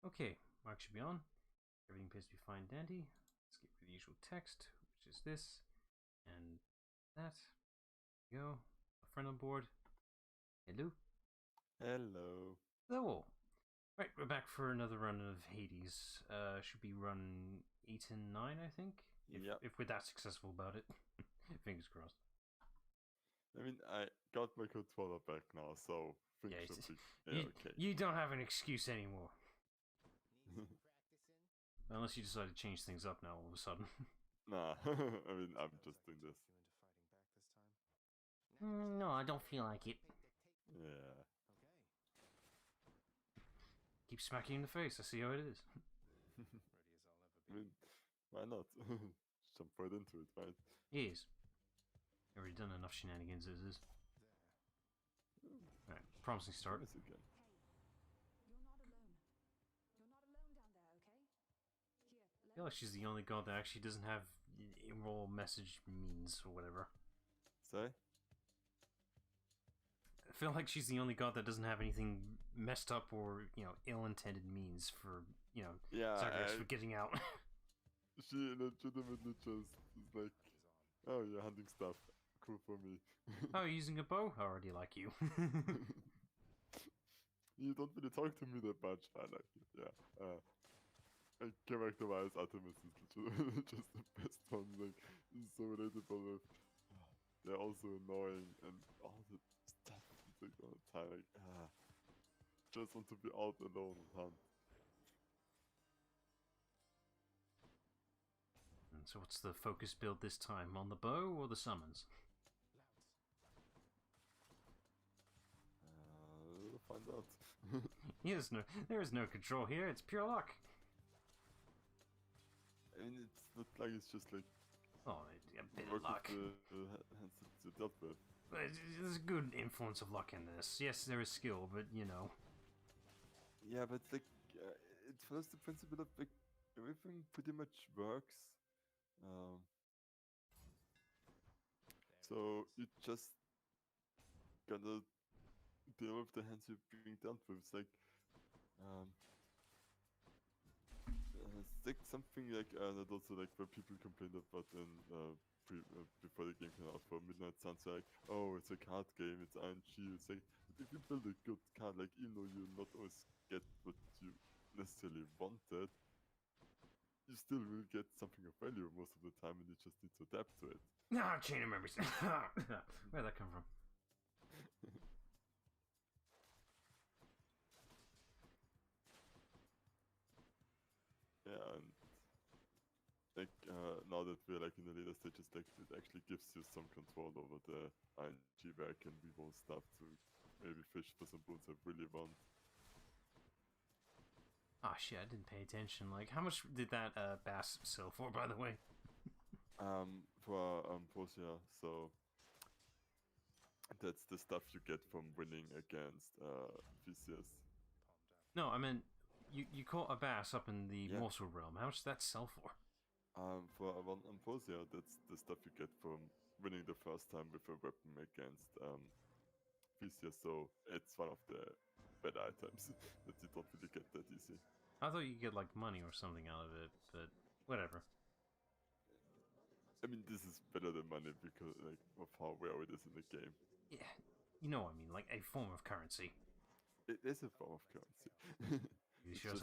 Okay, mark should be on. Everything appears to be fine dandy. Let's get rid of the usual text, which is this and that. There we go. A friend on board. Hello. Hello. Hello. Right, we're back for another run of Hades. Should be run 8 and 9, I think. If we're that successful about it. Fingers crossed. I mean, I got my controller back now, so things should be okay. You don't have an excuse anymore. Unless you decide to change things up now all of a sudden. Nah, I mean, I'm just doing this. No, I don't feel like it. Yeah. Keep smacking you in the face, I see how it is. I mean, why not? Jump right into it, right? He is. Already done enough shenanigans as is. Alright, promising start. Again. Hey, you're not alone. You're not alone down there, okay? Here, I feel like she's the only god that actually doesn't have roll message means or whatever. Say? I feel like she's the only god that doesn't have anything messed up or, ill-intended means for, Zagreus for getting out. She legitimately just is like, oh, you're hunting stuff. Cool for me. Oh, you're using a bow? I already like you. You don't really talk to me that much. I like it, yeah. And character-wise, Artemis is literally just the best one. Like, it's so relatable with. They're also annoying and all the stuff like all the time. Like, just want to be out alone and hunt. And so what's the focus build this time? On the bow or the summons? We'll find out. There is no control here, it's pure luck. I mean, it's not like it's just like... Oh, a bit of luck. The hands that you dealt with. But there's a good influence of luck in this. Yes, there is skill, but Yeah, but like, it follows the principle of like, everything pretty much works. So you just gotta deal with the hands you're being dealt with. It's like, something like that also like where people complained about in before the game came out for Midnight Suns, like, oh, it's a card game, it's RNG. It's like, if you build a good card, like, even though you not always get what you necessarily wanted, you still will get something of value most of the time, and you just need to adapt to it. Ah, chain of memories. Where'd that come from? Yeah, and like now that we're like in the later stages, like it actually gives you some control over the RNG where I can reroll stuff to maybe fish for some boons I really want. Oh shit, I didn't pay attention. Like, how much did that bass sell for, by the way? For Portia, so that's the stuff you get from winning against VCS. No, I meant you caught a bass up in the morsel realm. How much did that sell for? For one Amposia, that's the stuff you get from winning the first time with a weapon against VCS, so it's one of the better items that you don't really get that easy. I thought you could get like money or something out of it, but whatever. I mean, this is better than money because like of how rare it is in the game. Yeah, you know what I mean, like a form of currency. It is a form of currency. It shows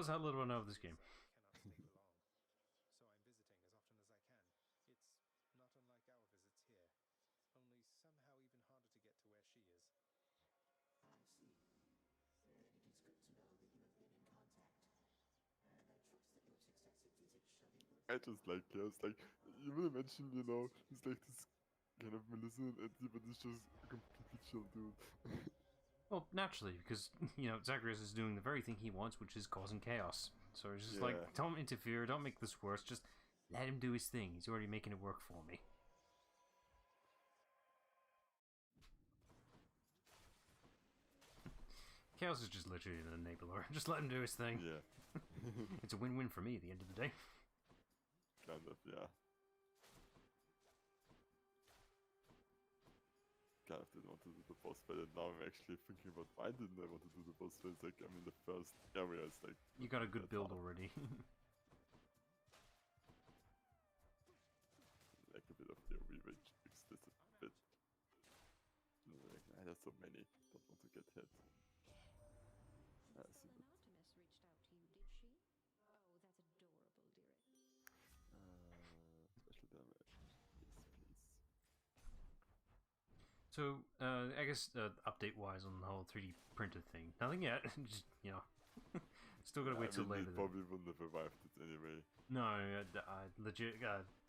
how little I know of this game. So I'm visiting as often as I can. It's not unlike our visits here, only somehow even harder to get to where she is. I see. It is good to know that you have been in contact, and I trust that your successive visits shall be worth. I just like chaos. Like, you will mention, it's like this kind of Melissa and Eddie, but it's just a completely chill dude. Well, naturally, because, Zagreus is doing the very thing he wants, which is causing chaos. So it's just like, don't interfere, don't make this worse, just let him do his thing. He's already making it work for me. Chaos is just literally an enabler. Just let him do his thing. Yeah. It's a win-win for me at the end of the day. Kind of, yeah. Kind of didn't want to do the boss fight, and now I'm actually thinking about why didn't I want to do the boss fight. It's like, I mean, the first area is like. You got a good that build hard. already. Like a bit of the revenge explicit bit. Like, there's so many. Don't want to get hit. Princess see what- Artemis reached out to you, did she? Oh, that's adorable, dearie. Special damage. Yes, please. So, I guess update-wise on the whole 3D printed thing, nothing yet. Just, you know, still gotta wait till I mean, later. it probably wouldn't have survived it anyway. No, I legit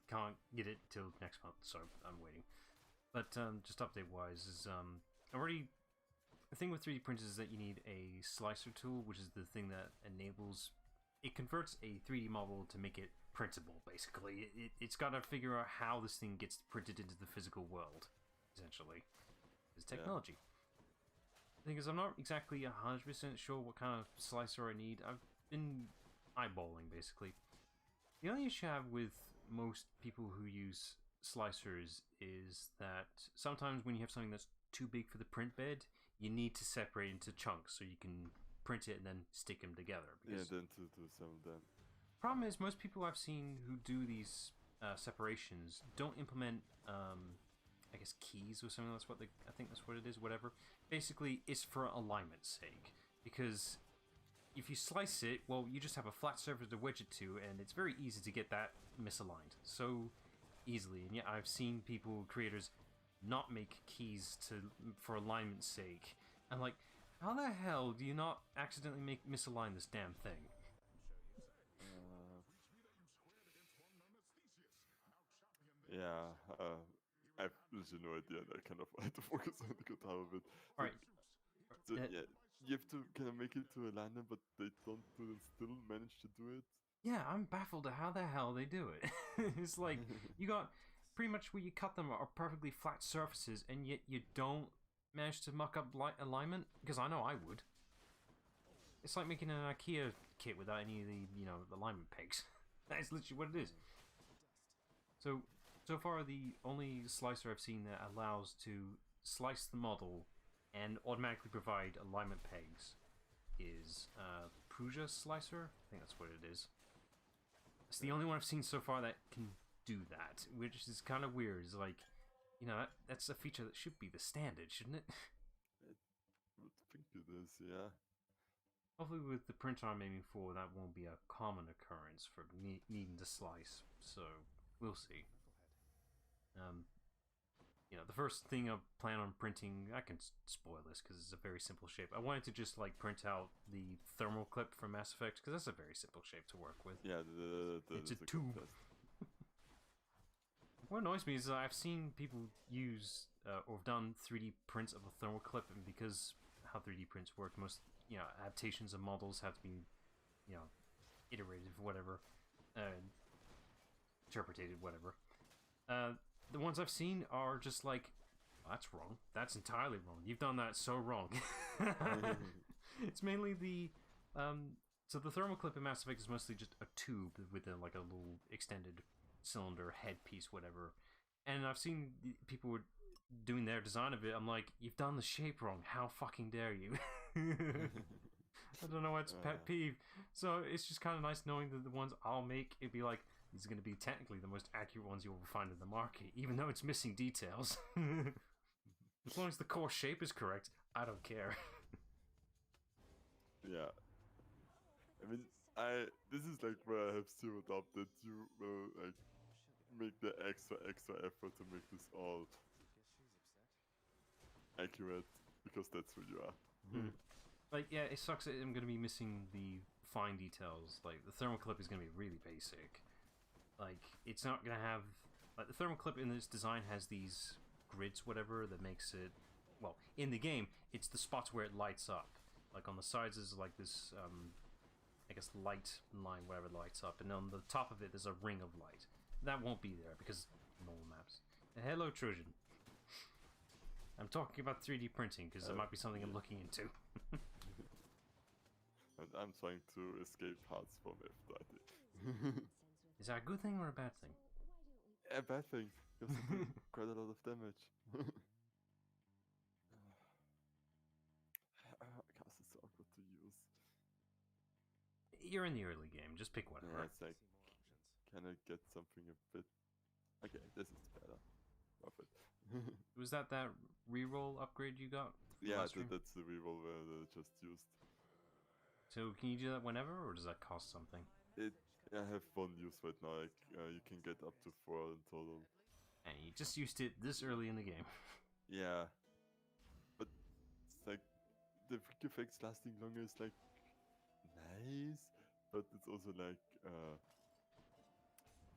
can't get it till next month, so I'm waiting. But just update-wise is already the thing with 3D printers is that you need a slicer tool, which is the thing that enables it converts a 3D model to make it printable. Basically, it's got to figure out how this thing gets printed into the physical world. Essentially, is technology. The thing is, I'm not exactly 100% sure what kind of slicer I need. I've been eyeballing basically. The only issue I have with most people who use slicers is that sometimes when you have something that's too big for the print bed, you need to separate into chunks so you can print it and then stick them together. Yeah, then to do some of them. Problem is, most people I've seen who do these separations don't implement, I guess, keys or something. That's what I think that's what it is. Whatever. Basically, it's for alignment's sake, because if you slice it, well, you just have a flat surface to wedge it to, and it's very easy to get that misaligned so easily. And yet, I've seen creators, not make keys for alignment's sake. I'm like, how the hell do you not accidentally misalign this damn thing? Yeah, I've literally no idea. I kind of had to focus on the guitar of it. All right. So yeah, you have to kind of make it to alignment, but they don't still manage to do it. Yeah, I'm baffled at how the hell they do it. It's like, you got pretty much where you cut them are perfectly flat surfaces, and yet you don't manage to muck up alignment? Because I know I would. It's like making an IKEA kit without any of the alignment pegs. That's literally what it is. So far, the only slicer I've seen that allows to slice the model and automatically provide alignment pegs is Prusa Slicer. I think that's what it is. It's the only one I've seen so far that can do that, which is kind of weird. It's like, that's a feature that should be the standard, shouldn't it? I would think it is, yeah. Hopefully with the printer I'm aiming for, that won't be a common occurrence for needing to slice, so we'll see. The first thing I plan on printing, I can spoil this because it's a very simple shape. I wanted to just print out the thermal clip from Mass Effect because that's a very simple shape to work with. Yeah, it's a tube. What annoys me is that I've seen people use or have done 3D prints of a thermal clip, and because how 3D prints work, most adaptations of models have to be iterated, whatever, interpreted, whatever. The ones I've seen are just like, oh, that's wrong. That's entirely wrong. You've done that so wrong. It's mainly the so the thermal clip in Mass Effect is mostly just a tube with a little extended cylinder headpiece, whatever. And I've seen people doing their design of it. I'm like, you've done the shape wrong. How fucking dare you? I don't know what's pet peeve. So it's just kind of nice knowing that the ones I'll make, it'd be like, these are going to be technically the most accurate ones you'll ever find in the market, even though it's missing details. As long as the core shape is correct, I don't care. Yeah. I mean, this is like where I have still adopted. You will make the extra effort to make this all accurate, because that's who you are. Yeah, it sucks that I'm going to be missing the fine details. Like, the thermal clip is going to be really basic. It's not going to have... the thermal clip in this design has these grids, whatever, that makes it... Well, in the game, it's the spots where it lights up. On the sides is this, I guess, light line, whatever lights up. And on the top of it, there's a ring of light. That won't be there, because normal maps. Hello, Trojan. I'm talking about 3D printing, because it might be something I'm looking into. And I'm trying to escape parts from F30. Is that a good thing or a bad thing? A bad thing, because it did quite a lot of damage. Cast is so awkward to use. You're in the early game. Just pick whatever. Yeah, it's like, See more options. can I get something a bit... Okay, this is better. Perfect. Was that reroll upgrade you got? Yeah, last stream? that's the reroll where they just used. So can you do that whenever, or does that cost something? I have one use right now, like, you can get up to 4 in total. And you just used it this early in the game. Yeah. But it's like, the quick effects lasting longer is like, nice. But it's also like,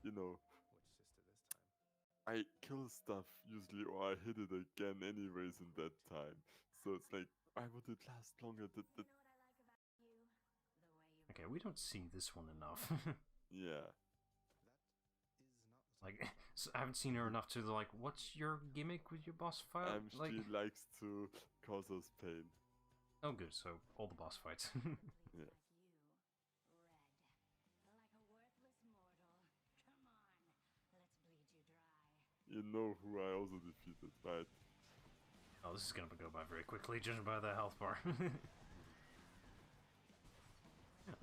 you know, Which sister this time? I kill stuff usually, or I hit it again anyways in that time. So it's like, why would it last longer? Okay, we don't see this one enough. Yeah. That is not the Like, type. so I haven't seen her enough to like, what's your gimmick with your boss fight? Like, She likes to cause us pain. oh good, so all the boss fights. Yeah. You know who I also defeated, right? Oh, this is gonna go by very quickly, judging by the health bar. I'm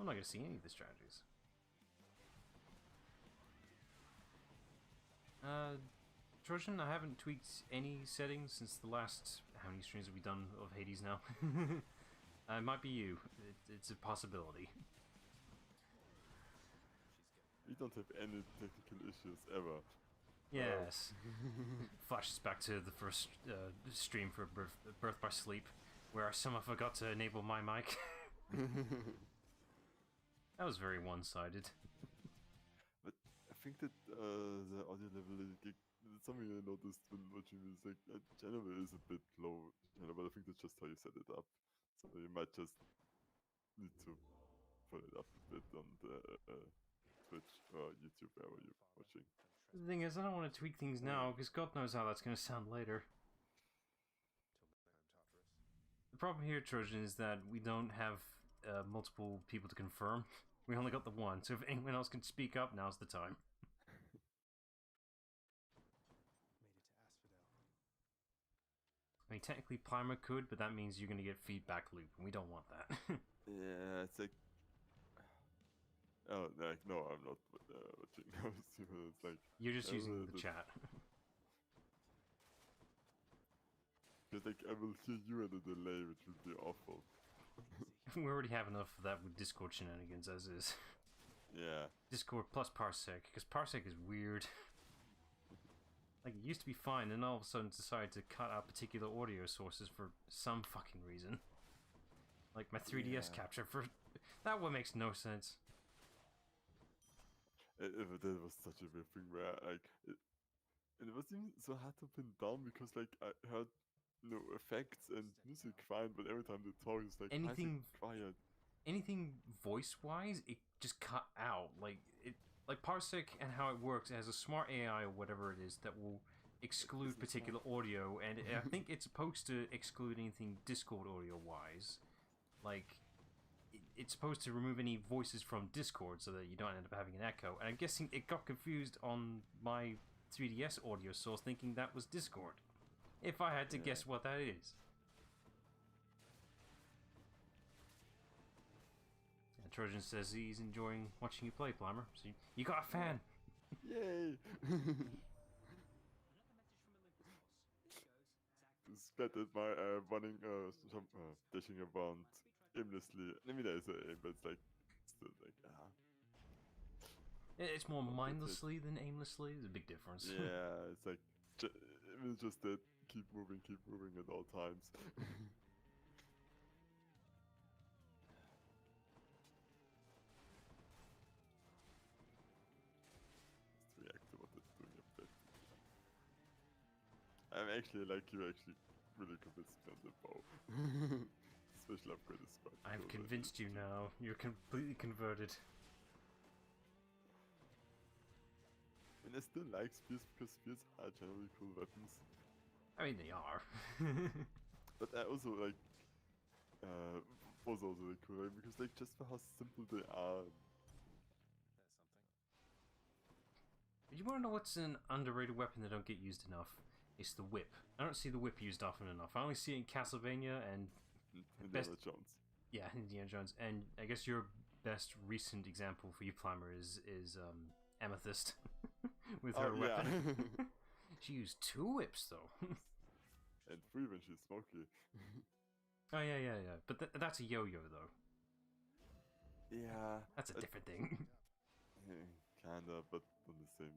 not gonna see any of the strategies. Trojan, I haven't tweaked any settings since the last... How many streams have we done of Hades now? It might be you. It's a possibility. We don't have any technical issues ever. Yes. Flashes back to the first stream for Birth by Sleep, where I somehow forgot to enable my mic. That was very one-sided. But I think that the audio level is something I noticed when watching this. Like, general is a bit low, but I think that's just how you set it up. So you might just need to put it up a bit on the Twitch or YouTube, wherever you're watching. The thing is, I don't want to tweak things now, because God knows how that's going to sound later. Till then, I'm Tartarus. The problem here, Trojan, is that we don't have multiple people to confirm. We only got the one, so if anyone else can speak up, now's the time. Made it to Asphodel. I mean, technically Primer could, but that means you're going to get feedback loop, and we don't want that. Yeah, it's like... Oh, like, no, I'm not watching. It's like... You're just using the the- chat. Because, like, I will hear you at a delay, which would be awful. We already have enough of that with Discord shenanigans as is. Yeah. Discord plus Parsec, because Parsec is weird. Like, it used to be fine, and all of a sudden decided to cut out particular audio sources for some fucking reason. Like my 3DS Yeah. capture for... That one makes no sense. That was such a weird thing where, like, and it was even so hard to pin down because, like, I heard, you know, effects and music fine, but every time they talk, it's like, why is it Anything- quiet? Anything voice-wise, it just cut out. Like Parsec and how it works, it has a smart AI or whatever it is that will exclude Isn't particular audio, and I think it's supposed to exclude anything Discord audio-wise. Like, it's supposed to remove any voices from Discord so that you don't end up having an echo. And I'm guessing it got confused on my 3DS audio source, thinking that was Discord. If I had to Yeah. guess what that is. And Trojan says he's enjoying watching you play, Plumber. So you got a fan. Yay! It's bad that my running, dashing around aimlessly. I mean, there's a aim, but it's like, still like, It's more Not mindlessly than aimlessly. There's a big difference. yeah, it's like, it was just that keep moving at all times. Just react to what it's doing a bit. I'm actually, like, you actually really convinced me on the bow. Special upgrade is quite I've cool, convinced you now. You're completely converted. I mean, I still like spears because spears are generally cool weapons. I mean, they are. But I also like was also really cool, right? Because like just for how simple they are. But you want to know what's an underrated weapon that don't get used enough? It's the whip. I don't see the whip used often enough. I only see it in Castlevania and Indiana Best- Jones. yeah, Indiana Jones. And I guess your best recent example for you, Climber, is Amethyst with her Oh, weapon. yeah. She used 2 whips though. And 3 when she's smoky. Oh yeah. But that's a yo-yo though. Yeah. That's a different thing. Kinda, but on the same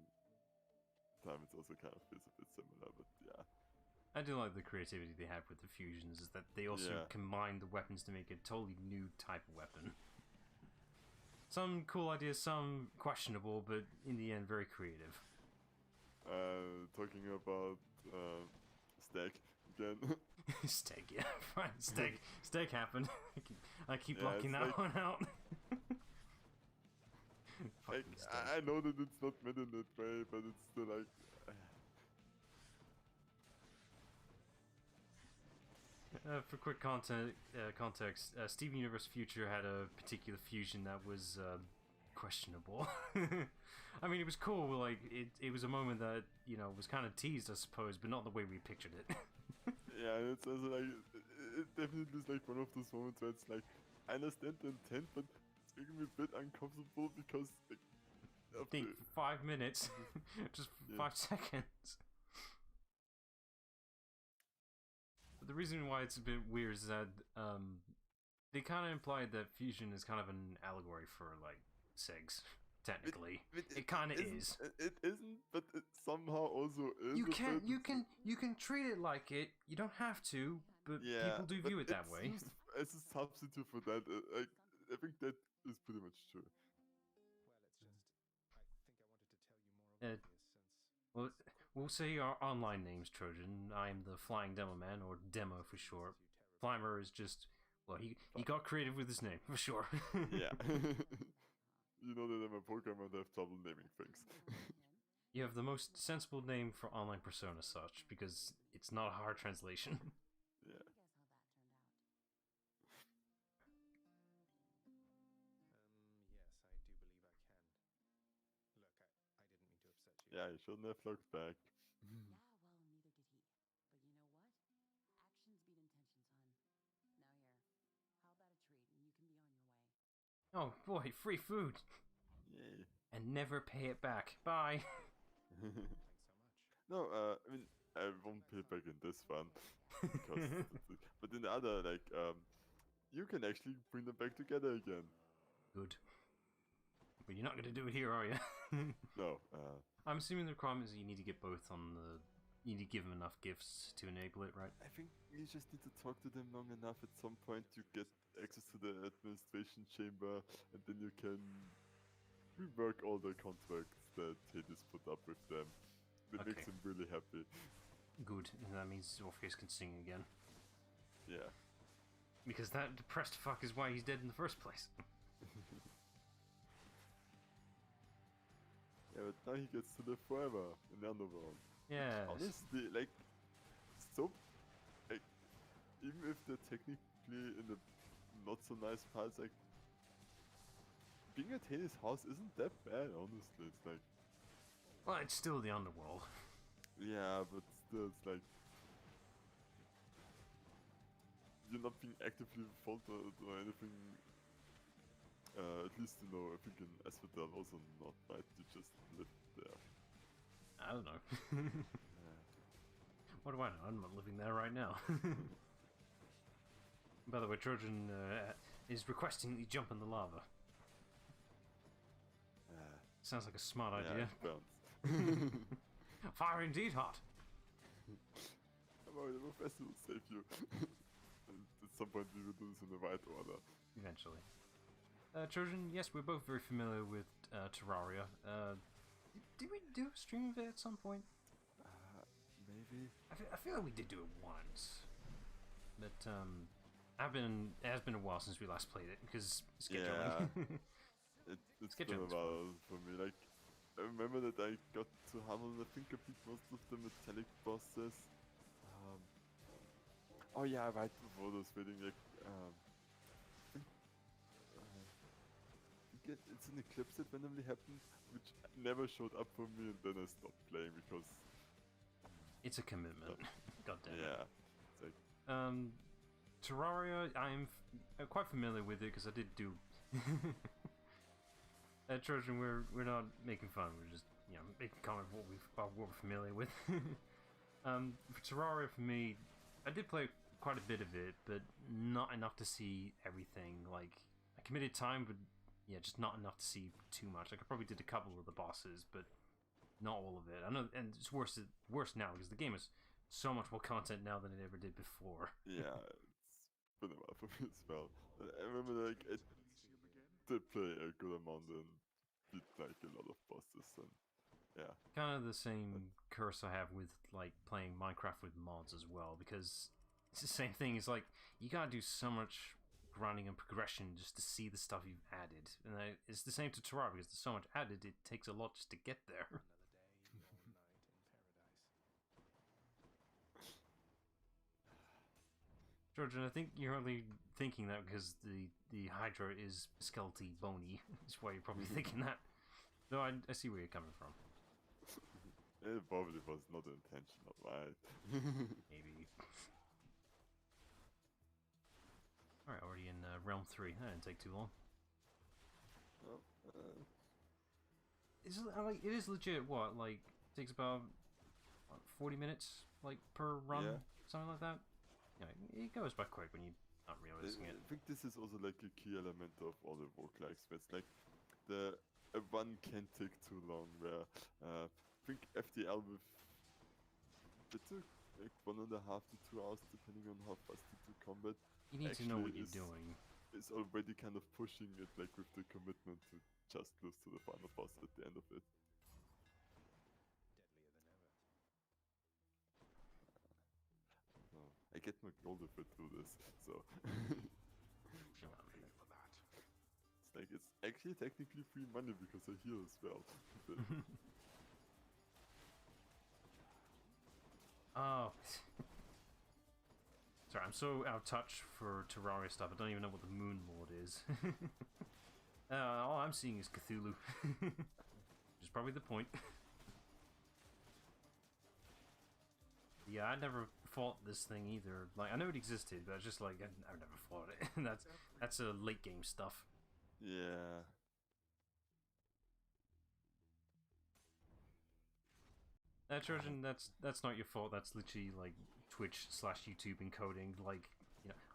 time, it's also kind of feels a bit similar. But yeah. I do like the creativity they have with the fusions, is that they also Yeah. combine the weapons to make a totally new type of weapon. Some cool ideas, some questionable, but in the end, very creative. Talking about Stack again. Steak, yeah, fine. Steak happened. I keep Yeah, blocking it's that like- one out. Like, Fucking steak. I know that it's not meant in that way, but it's still like. For quick context, Steven Universe Future had a particular fusion that was questionable. I mean, it was cool. Like, it was a moment that was kind of teased, I suppose, but not the way we pictured it. Yeah, it's also like. It definitely is like one of those moments where it's like. I understand the intent, but it's making me a bit uncomfortable because. Like, of Think the- 5 minutes, just Yeah. 5 seconds. But the reason why it's a bit weird is that they kind of implied that fusion is kind of an allegory for like segs. Technically, it kind of isn't- is. It isn't, but it somehow also is. You a can bit. you can treat it like it. You don't have to, but Yeah, people do but view it that it's way. used as a substitute for that. I think that is pretty much true. Well, it's just, I think I wanted to tell you more Uh, obvious since We'll say our online names, Trojan. I am the Flying Demo Man, or Demo for short. Climber is just he got creative with his name for sure. Yeah. You know that I'm a programmer and I have trouble naming things. You have the most sensible name for online persona, such because it's not a hard translation. Yeah. yes, I do believe I can. Look, I didn't mean to upset you. Yeah, you shouldn't have looked back. Yeah, well, neither did he. But you know what? Actions beat intentions, hun. Now here, how about a treat and you can be on your way? Oh boy, free food! Yay. And never pay it back. Bye! Thanks so much. No, I mean, I won't pay back in this one. Because but in the other, like, you can actually bring them back together again. Good. But you're not gonna do it here, are you? No, I'm assuming the requirement is that you need to get both on the... You need to give them enough gifts to enable it, right? I think you just need to talk to them long enough. At some point, you get access to the administration chamber, and then you can rework all the contracts that Hades put up with them. It makes Okay. him really happy. Good. And that means Orpheus can sing again. Yeah. Because that depressed fuck is why he's dead in the first place. Yeah, but now he gets to live forever in the underworld. Yes. Honestly, like, so, like, even if they're technically in the not so nice parts, like, being at Hades' house isn't that bad, honestly. It's like, Well, it's still the underworld. yeah, but still, it's like, you're not being actively followed or anything. At least, you know, I think in Asphodel also not, right? You just live there. I don't know. Yeah. What do I know? I'm not living there right now. By the way, Trojan is requesting that you jump in the lava. Sounds like a smart idea. Yeah, it burns. Fire indeed hot. I'm worried the professor will save you. And at some point we will do this in the right order. Eventually. Trojan, yes, we're both very familiar with Terraria. Did we do a stream of it at some point? Maybe? I feel like we did do it once. But, it has been a while since we last played it, because scheduling. It's Schedule been a is fun. while for me. Like, I remember that I got to Hamel, I think I beat most of the metallic bosses. Oh yeah, right before those waiting, like, I think it's an eclipse that randomly happened, which never showed up for me, and then I stopped playing because, It's a commitment. God damn it. yeah, it's like, Terraria, I'm quite familiar with it because I did do Trojan, we're not making fun. We're just making comment of what we're familiar with. For Terraria, for me, I did play quite a bit of it, but not enough to see everything. Like, I committed time, but yeah, just not enough to see too much. Like, I probably did a couple of the bosses, but not all of it. I know, and it's worse now because the game is so much more content now than it ever did before. Yeah, it's been a while for me as well. I remember, like, I did play a good amount and beat, like, a lot of bosses, and yeah. Kind of the same curse I have with, like, playing Minecraft with mods as well, because it's the same thing. It's like, you gotta do so much grinding and progression just to see the stuff you've added. And it's the same to Terraria, because there's so much added, it takes a lot just to get there. George, and I think you're only thinking that because the Hydra is skeletally bony. That's why you're probably thinking that. Though I see where you're coming from. It probably was not intentional, right? Maybe. Alright, already in Realm 3. That didn't take too long. Well, It is legit, what, like, takes about 40 minutes, like, per run? Yeah. Something like that? Yeah, it goes by quick when you're not realizing it. I think this is also like a key element of all the roguelikes, where it's like a run can take too long, where I think FTL with it took like 1.5 to 2 hours depending on how fast you do combat. You need to know what actually you're doing. It's already kind of pushing it, like with the commitment to just lose to the final boss at the end of it. Deadlier than ever. I get my gold if I do this, so it's like it's actually technically free money because I heal as well. But Oh. Sorry, I'm so out of touch for Terraria stuff, I don't even know what the Moon Lord is. All I'm seeing is Cthulhu. Which is probably the point. Yeah, I never fought this thing either. Like, I know it existed, but I was just like, I've never fought it. That's a late game stuff. yeah. Trojan, that's not your fault. That's literally like Twitch/YouTube encoding. Like,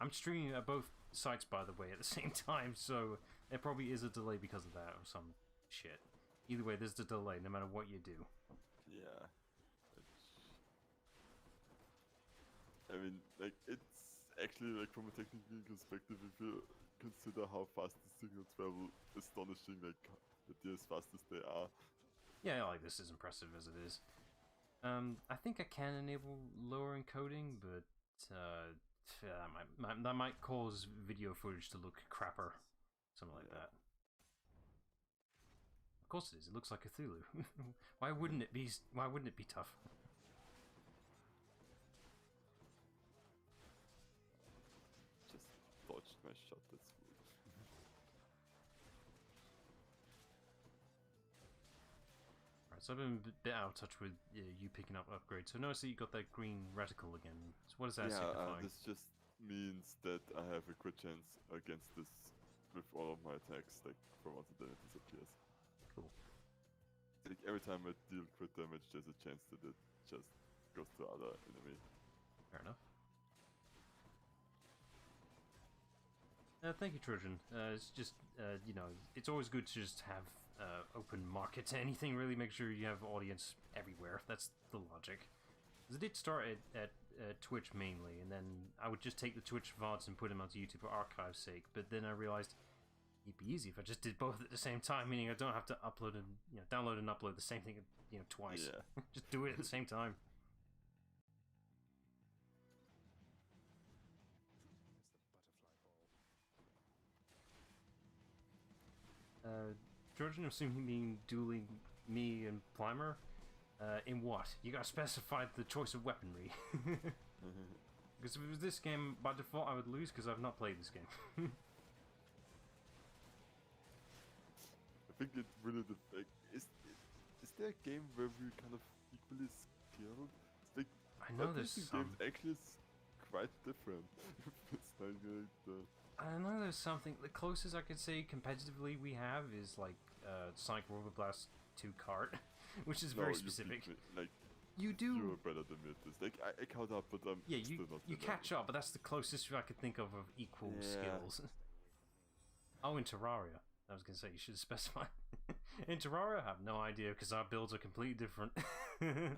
I'm streaming at both sites, by the way, at the same time, so there probably is a delay because of that or some shit. Either way, there's the delay, no matter what you do. Yeah. I mean, like, it's actually, like, from a technical perspective, if you consider how fast the signals travel, astonishing, like, that they're as fast as they are. Yeah, like, this is impressive as it is. I think I can enable lower encoding, but that might cause video footage to look crapper. Something like that. Of course it is. It looks like Cthulhu. Why wouldn't it be? Why wouldn't it be tough? Just dodged my shot, that's cool. Right, so I've been a bit out of touch with you picking up upgrades. So notice that you got that green reticle again. So what does that signify? This just means that I have a crit chance against this with all of my attacks, like, for once and then it disappears. Cool. Like, every time I deal crit damage, there's a chance that it just goes to other enemy. Fair enough. Thank you, Trojan. It's just, it's always good to just have open market to anything, really. Make sure you have audience everywhere. That's the logic. Because it did start at Twitch mainly, and then I would just take the Twitch VODs and put them onto YouTube for archive's sake, but then I realized it'd be easy if I just did both at the same time, meaning I don't have to upload and, download and upload the same thing, twice. Yeah. Just do it at the same time. Georgian, I'm assuming you mean dueling me and Plimer? In what? You gotta specify the choice of weaponry. Because if it was this game, by default I would lose because I've not played this game. I think it really is there a game where we're kind of equally skilled? It's like, I know this there's games some. actually is quite different. It's like the I know there's something. The closest I could say competitively we have is like Sonic Roller Blast 2 kart, which is very specific. You beat me. Like, You do. you're better than me at this. Like, I caught up, but I'm Yeah, still not you the catch level. up, but that's the closest I could think of equal Yeah. skills. Oh, in Terraria. I was gonna say you should specify. In Terraria, I have no idea because our builds are completely different. You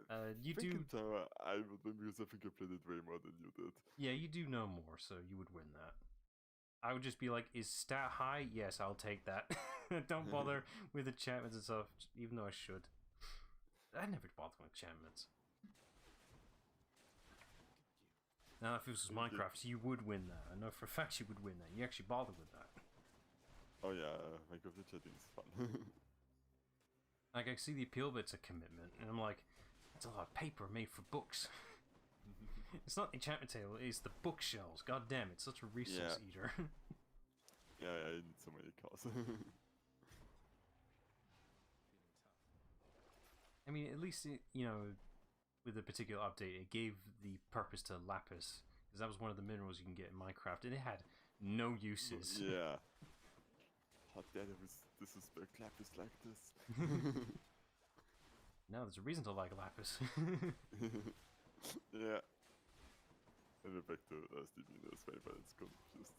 I think do. in Terra, I would win because I think I played it way more than you did. Yeah, you do know more, so you would win that. I would just be like, is stat high? Yes, I'll take that. Don't bother with enchantments and stuff, even though I should. I never bother with enchantments. Now, if this was Minecraft, you would win that. I know for a fact you would win that. You actually bother with that. Oh yeah, Minecraft chatting is fun. Like, I see the appeal, but it's a commitment. And I'm like, it's a lot of paper made for books. It's not the enchantment table, it's the bookshelves. God damn, it's such a resource eater. Yeah, I need so many cars. I mean, at least, you know, with a particular update, it gave the purpose to lapis. Because that was one of the minerals you can get in Minecraft, and it had no uses. Yeah. How dare they disrespect lapis like this? Now there's a reason to like lapis. Yeah. And we're back to Stevie in this way, but it's confused.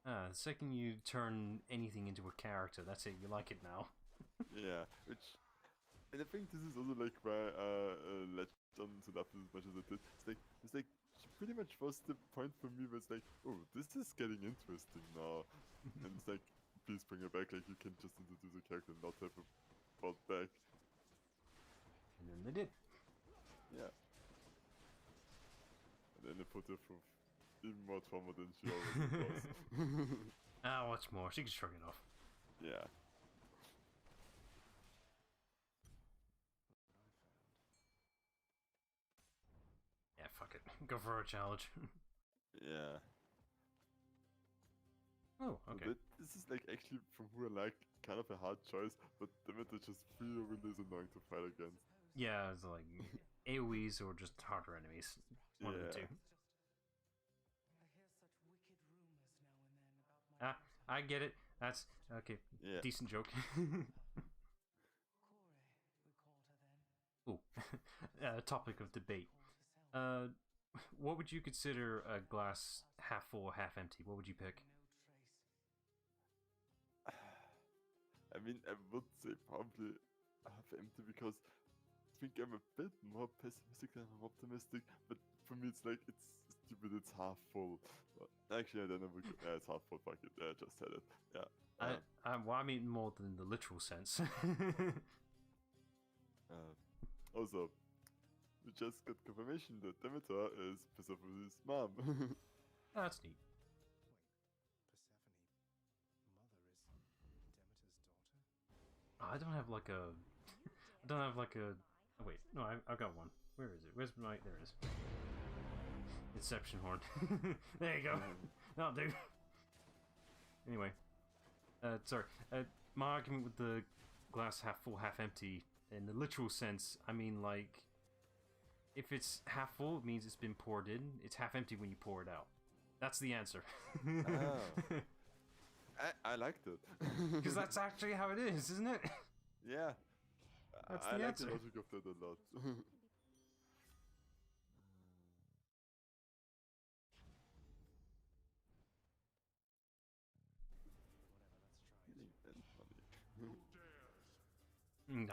The second you turn anything into a character, that's it, you like it now. Yeah, which, and I think this is also like why Legend to Lapis as much as it did. It's like she pretty much was the point for me where it's like, oh, this is getting interesting now. And it's like, please bring her back, like you can just introduce a character and not have a bot back. And then they did. Yeah. And then they put her through even more trauma than she already was. Ah, what's more? She can shrug it off. Yeah. Yeah, fuck it. Go for a challenge. Yeah. Oh, So okay. this is like actually from who I like kind of a hard choice, but damn it, it's just really annoying to fight against. Yeah, it's like AoEs or just harder enemies. One of the two. I hear such wicked rumors now and then about my Ah, I get it. That's okay. Yeah. Decent joke. Kore, we called her then. Ooh. Topic of debate. Called herself. What would you consider a glass half full, half empty? What would you pick? No trace. I mean, I would say probably half empty because I think I'm a bit more pessimistic than I'm optimistic, but for me it's like, it's stupid, it's half full. Actually, I don't know, it's half full, fuck it, I just said it, yeah. Well, I mean more than the literal sense. Also, we just got confirmation that Demeter is Persephone's mom. That's neat. Persephone, mother is Demeter's daughter? I don't have like a. I don't have like a. Oh wait, no, I've got one. Where is it? Where's my? There it is. Inception horn. There you go. That'll do. Anyway, sorry. My argument with the glass half full, half empty, in the literal sense, I mean like, if it's half full, it means it's been poured in. It's half empty when you pour it out. That's the answer. Oh. I liked it. Because that's actually how it is, isn't it? Yeah. That's I the like answer. the logic of that a lot.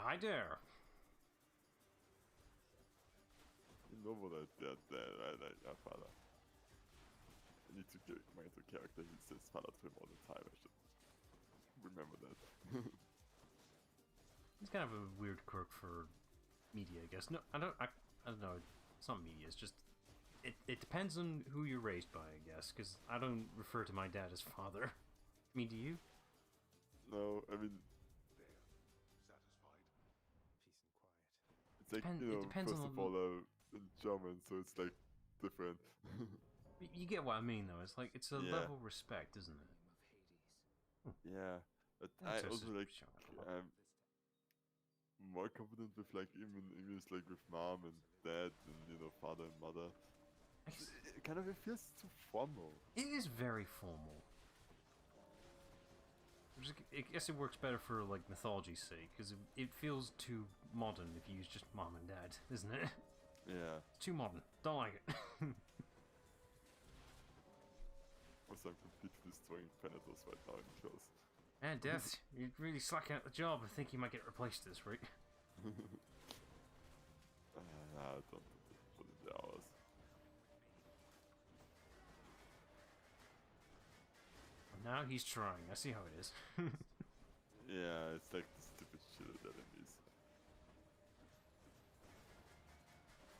I dare. You know what I did there, right? Like, father. I need to get my into character. He says father to him all the time. I should remember that. It's kind of a weird quirk for media, I guess. No, I don't know. It's not media. It's just it depends on who you're raised by, I guess. Because I don't refer to my dad as father. I mean, do you? No, I mean, Peace and quiet. it's like, It you know, depends first on of all, in German, so it's like different. You get what I mean, though. It's like it's a Yeah. level of respect, isn't it? Of Hades. Yeah, but That's I also like, shut up. more confident with like even English, like with mom and dad and, you know, father and mother. It feels too formal. It is very formal. I guess it works better for like mythology's sake, because it feels too modern if you use just mom and dad, isn't it? Yeah. It's too modern. Don't like it. Also, I'm completely destroying Predators right now in close. And Death, you're really slacking at the job. I think you might get replaced this week. I don't put in the hours. Now he's trying. I see how it is. Yeah, it's like the stupid shit of enemies.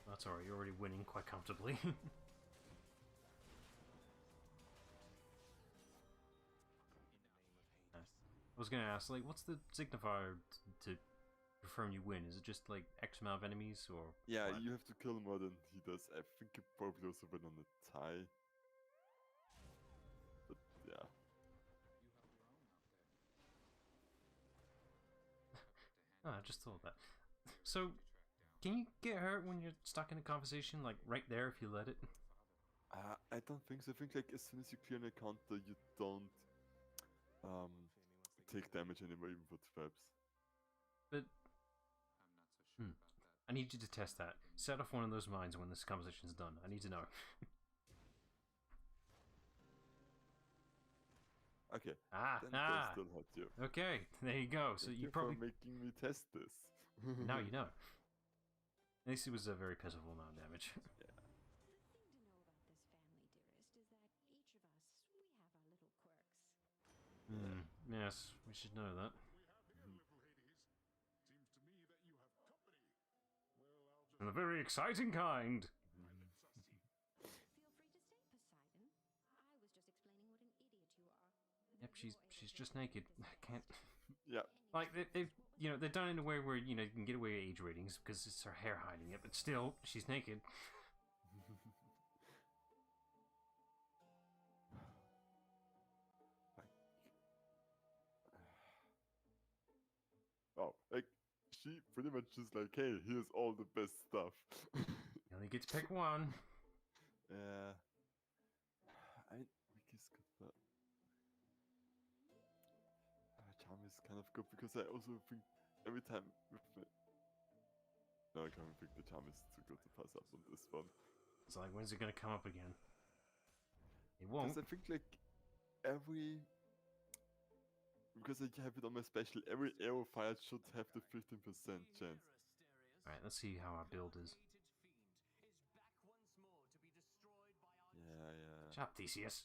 That's alright. You're already winning quite comfortably. I was gonna ask, like, what's the signifier to confirm you win? Is it just like X amount of enemies, or? Yeah, what? you have to kill more than he does. I think you probably also win on a tie. But yeah. Oh, I just thought that. So, can you get hurt when you're stuck in a conversation, like right there if you let it? I don't think so. I think like as soon as you clear an encounter, you don't take damage anymore, even for traps. But I need you to test that. Set off one of those mines when this conversation's done. I need to know. Okay. Ah, Then they'll still hurt you. Okay, there you go. So Thank you you probably for making me test this. now you know. At least it was a very pitiful amount of damage. Yeah. The thing to know about this family, dearest, is that each of us, we have our little quirks. Yes, we should know that. And a very exciting kind. Feel free to stay, Poseidon. I was just explaining what an idiot you are. Yep, she's just naked. I can't. Yeah. Like they've they've done it in a way where you can get away with age ratings because it's her hair hiding it, but still she's naked. Oh, like she pretty much just like, hey, here's all the best stuff. You only get to pick one. Yeah. Wiki's good, but Charm is kind of good because I also think every time with my... No, I can't think the Charm is too good to pass up on this one. It's like, when's it gonna come up again? It won't. Because I think like because I have it on my special, every arrow fired should have the 15% chance. Alright, let's see how our build is. Yeah. Shut up, Theseus.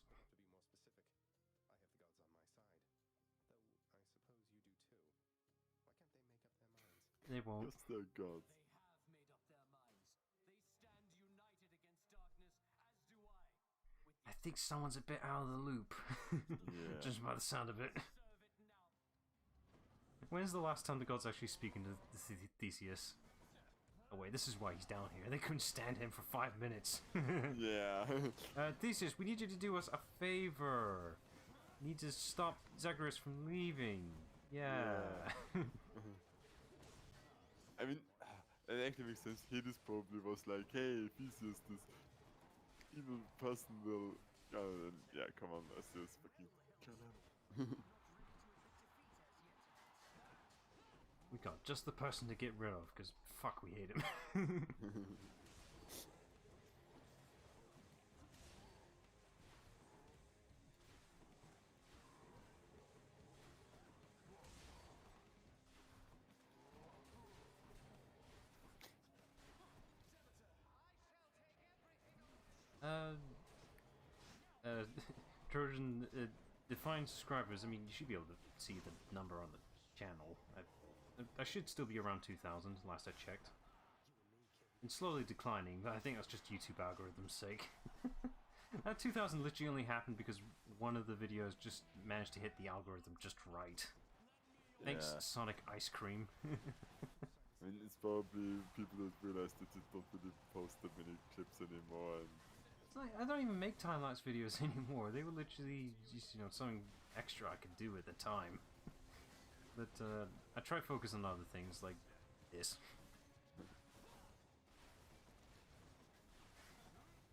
To be more specific, I have the gods on my side. Though I suppose you do too. Why can't they make up their minds? They won't. Yes, they're gods. They have made up their minds. They stand united against darkness, as do I. I think someone's a bit out of the loop. Yeah. Just by the sound of it. Serve it now. When's the last time the gods actually speaking to Theseus? Oh wait, this is why he's down here. They couldn't stand him for 5 minutes. Yeah. Theseus, we need you to do us a favor. We need to stop Zagreus from leaving. Yeah. I mean, it actually makes sense. Hades probably was like, hey, Theseus, this evil person will... yeah, come on, Theseus, fucking kill him. We got just the person to get rid of, because fuck, we hate him. Trojan, define subscribers. I mean, you should be able to see the number on the channel. I should still be around 2,000, last I checked. It's slowly declining, but I think that's just YouTube algorithm's sake. That 2,000 literally only happened because one of the videos just managed to hit the algorithm just right. Thanks, Yeah. Sonic Ice Cream. I mean, it's probably people that realize that they don't really post that many clips anymore. And It's like, I don't even make time-lapse videos anymore. They were literally just, something extra I could do at the time. But I try to focus on other things like this.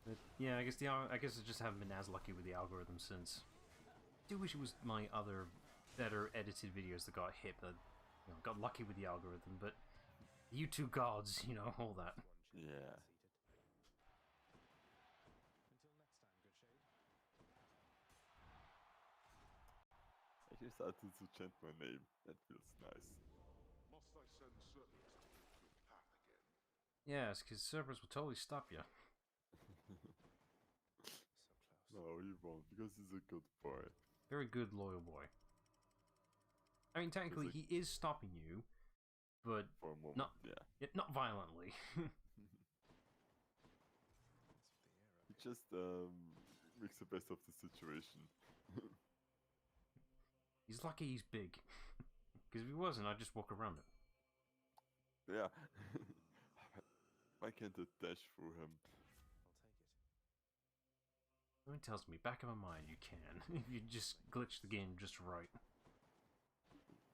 But yeah, I guess I just haven't been as lucky with the algorithm since. I do wish it was my other better edited videos that got hit, but got lucky with the algorithm. But YouTube gods, all that. Yeah. I just started to chant my name. That feels nice. Must I send serpents to walk your path again? Yes, because servers will totally stop you. No, he won't, because he's a good boy. Very good, loyal boy. I mean, technically, he is stopping you, but For a moment, not violently. He just makes the best of the situation. He's lucky he's big. Because if he wasn't, I'd just walk around it. Yeah. Why can't I dash through him? Something tells me, back of my mind, you can. If you just glitch the game just right.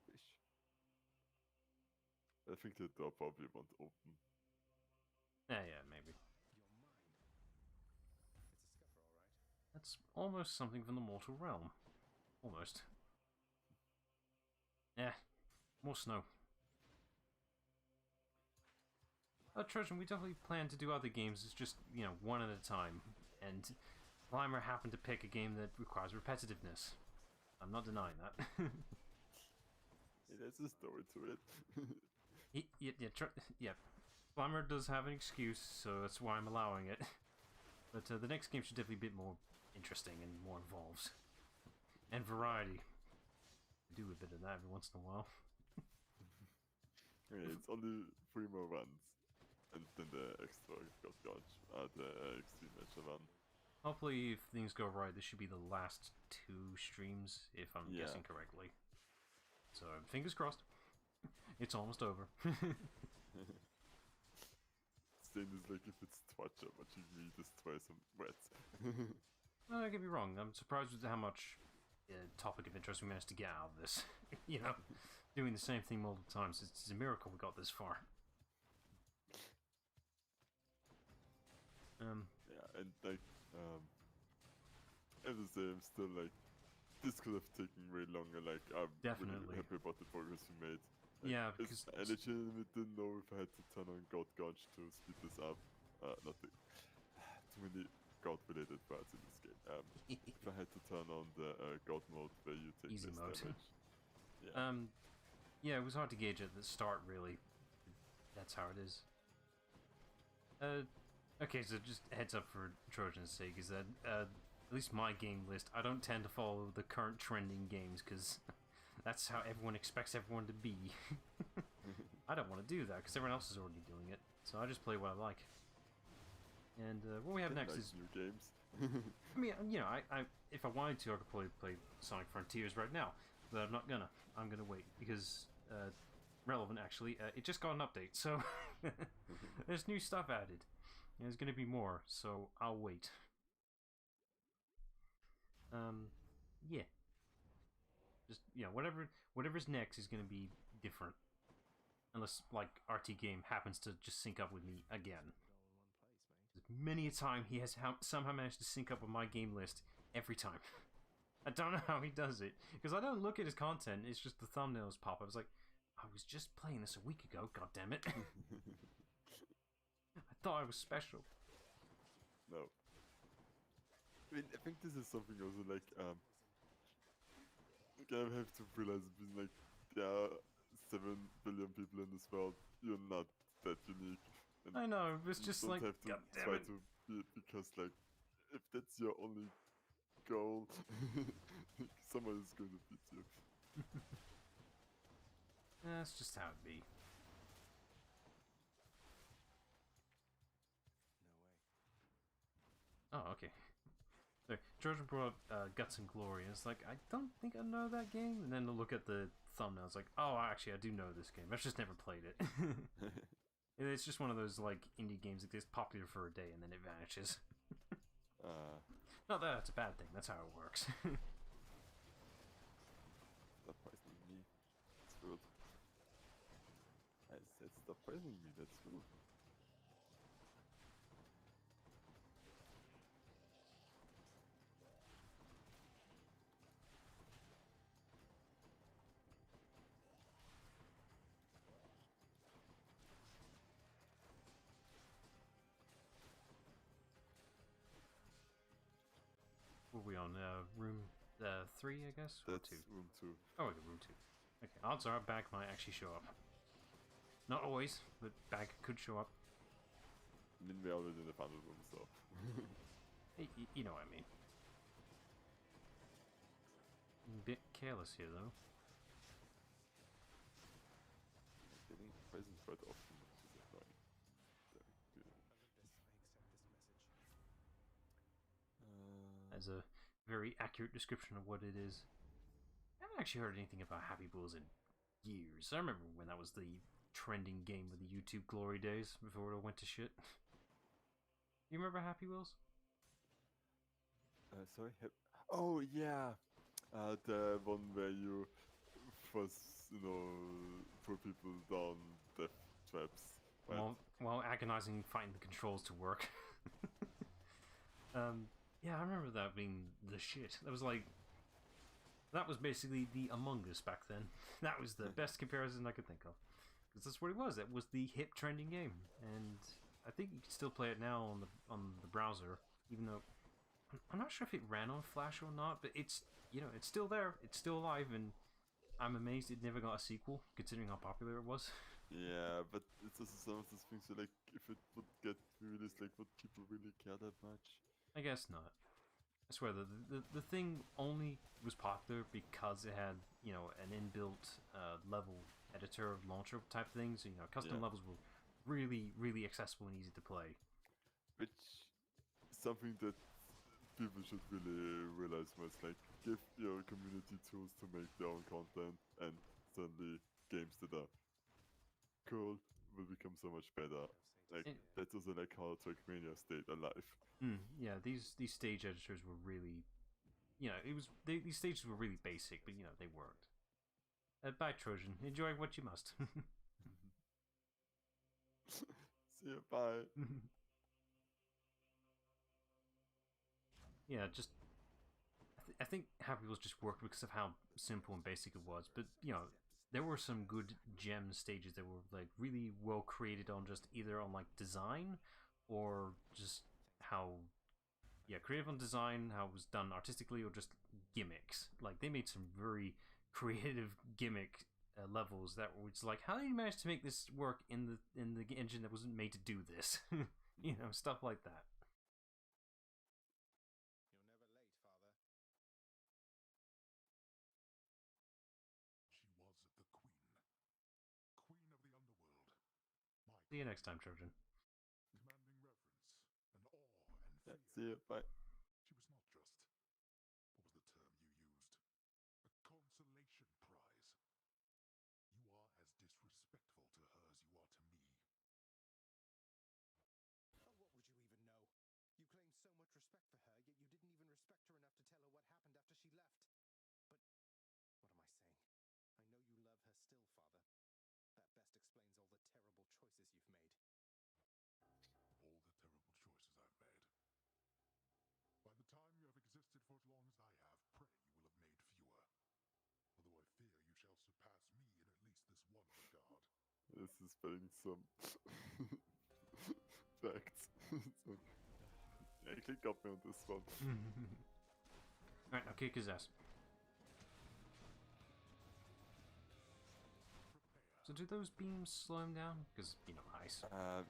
Fish. I think the door probably won't open. Yeah, maybe. That's almost something from the mortal realm. Almost. Yeah, more snow. Trojan, we definitely plan to do other games. It's just, one at a time. And Climber happened to pick a game that requires repetitiveness. I'm not denying that. It has a story to it. Yeah. Climber does have an excuse, so that's why I'm allowing it. But the next game should definitely be a bit more interesting and more involved. And variety. Do a bit of that every once in a while. Okay, it's only 3 more runs. And then the extra the extreme match run. Hopefully, if things go right, this should be the last 2 streams, if I'm guessing correctly. So, fingers crossed. It's almost over. Same is like if it's Twitcher watching me destroy some rats. Don't get me wrong, I'm surprised with how much topic of interest we managed to get out of this. Doing the same thing multiple times. It's a miracle we got this far. Yeah, and like, as I say, I'm still like, this could have taken way longer. Like, I'm Definitely really happy about the progress we made. Like, yeah, because I legitimately didn't know if I had to turn on God Gouge to speed this up. Too many God-related parts in this game. If I had to turn on the God mode where you take easy less mode. damage. Yeah. Yeah, it was hard to gauge at the start, really. That's how it is. Okay, so just heads up for Trojan's sake is that at least my game list, I don't tend to follow the current trending games because that's how everyone expects everyone to be. I don't want to do that because everyone else is already doing it, so I just play what I like. And what we have next is new games. I mean, I if I wanted to, I could probably play Sonic Frontiers right now, but I'm not gonna. I'm gonna wait because relevant actually. It just got an update, so there's new stuff added. And there's gonna be more, so I'll wait. Yeah. Just whatever's next is gonna be different, unless like RT Game happens to just sync up with me again. Many a time he has somehow managed to sync up with my game list every time. I don't know how he does it because I don't look at his content. It's just the thumbnails pop up. I was like, I was just playing this a week ago. God damn it! I thought I was special. No. I mean, I think this is something also like you kind of have to realize being like there are 7 billion people in this world. You're not that unique. And I know, it's just like, have to God damn try it. to be it because like if that's your only goal, someone is going to beat you. That's just how it be. Oh, okay. So Trojan brought up Guts and Glory, and it's like, I don't think I know that game. And then to look at the thumbnail, it's like, oh, actually, I do know this game. I've just never played it. It's just one of those like indie games that gets popular for a day and then it vanishes. Not that that's a bad thing. That's how it works. Stop poisoning me. That's rude. I said stop poisoning me. That's rude. are we on? Room 3, I guess? Or That's 2? room 2. Oh, okay, room 2. Okay, odds are Bag might actually show up. Not always, but Bag could show up. I mean, we're already in the final room, so. You know what I mean. A bit careless here, though. Getting presents quite often, which is annoying. As a very accurate description of what it is. I haven't actually heard anything about Happy Wheels in years. I remember when that was the trending game of the YouTube glory days before it all went to shit. You remember Happy Wheels? Sorry? Oh, yeah! The one where you force, throw people down death traps. Right? While agonizing fighting the controls to work. Yeah, I remember that being the shit. That was basically the Among Us back then. That was the best comparison I could think of. Because that's what it was. It was the hip trending game. And I think you can still play it now on the browser, even though I'm not sure if it ran on Flash or not, but it's still there. It's still alive, and I'm amazed it never got a sequel, considering how popular it was. Yeah, but it's also some of those things like, if it would get released, like, would people really care that much? I guess not. I swear, the thing only was popular because it had, an inbuilt level editor, launcher type thing, so, custom levels were really, really accessible and easy to play. Which is something that people should really realize more. It's like, give your community tools to make their own content, and suddenly games that are cool will become so much better. Like, that was like how Trackmania stayed alive. Yeah, these stage editors were really, these stages were really basic, but they worked. Bye, Trojan. Enjoy what you must. See you, bye. Yeah, just I think Happy Wheels just worked because of how simple and basic it was. But there were some good gem stages that were like really well created on just either on like design or just how creative on design, how it was done artistically, or just gimmicks. Like they made some very creative gimmick levels that were just like, how did you manage to make this work in the engine that wasn't made to do this? Stuff like that. See you next time, Trojan. Commanding reverence and awe and fear. See you, bye. She was not just, what was the term you used? A consolation prize. You are as disrespectful to her as you are to me. Oh, what would you even know? You claimed so much respect for her, yet you didn't even respect her enough to tell her what happened after she left. But, what am I saying? I know you love her still, Father. That best explains all the terrible choices you've made. All the terrible choices I've made. By the time you have existed for as long as I have, pray you will have made fewer. Although I fear you shall surpass me in at least this one regard. This is spelling some facts. Yeah, click up me on this one. Alright, now kick his ass. So do those beams slow him down? Because, ice.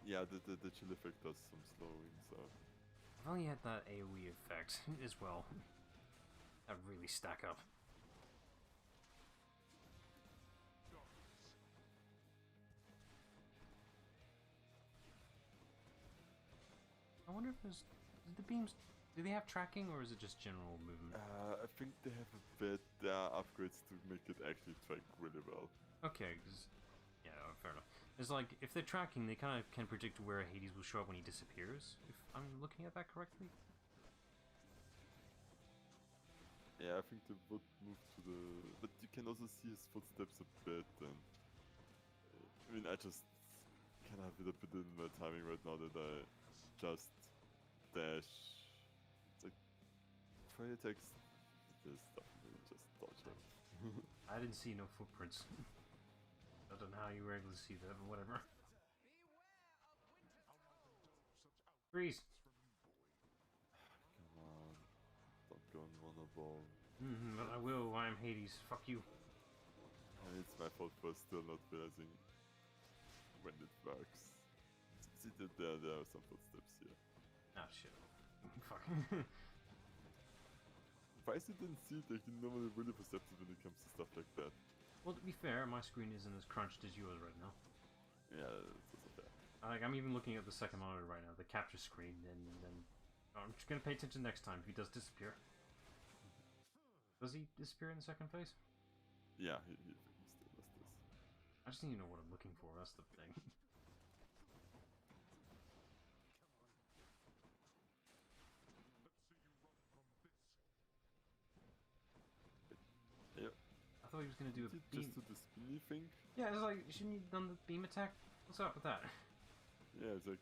Yeah, the chill effect does some slowing, so... I've only had that AoE effect as well. That really stack up. I wonder if there's... the beams... do they have tracking, or is it just general movement? I think they have a bit... there are upgrades to make it actually track really well. Okay, because... yeah, fair enough. It's like, if they're tracking, they kind of can predict where Hades will show up when he disappears, if I'm looking at that correctly. Yeah, I think they would move to the... but you can also see his footsteps a bit, and... I mean, I just kind of have it a bit in my timing right now that I just dash... it's like... fire attacks... this stuff, just dodge them. I didn't see no footprints. I don't know how you were able to see that, but whatever. Freeze! Come on. Don't go on won't. But I will. I am Hades. Fuck you. And it's my fault for still not realizing when it works. See that there are some footsteps here. Ah, shit. Fuck. Surprised you didn't see it, like you're normally really perceptive when it comes to stuff like that. Well, to be fair, my screen isn't as crunched as yours right now. Yeah, that's also fair. Like, I'm even looking at the second monitor right now, the capture screen, and then I'm just gonna pay attention next time if he does disappear. Does he disappear in the second phase? Yeah, he still does this. I just need to know what I'm looking for, that's the thing. Yeah. I thought he was gonna do a Did beam. just do the spinny thing? Yeah, it's like, shouldn't you have done the beam attack? What's up with that? Yeah, it's like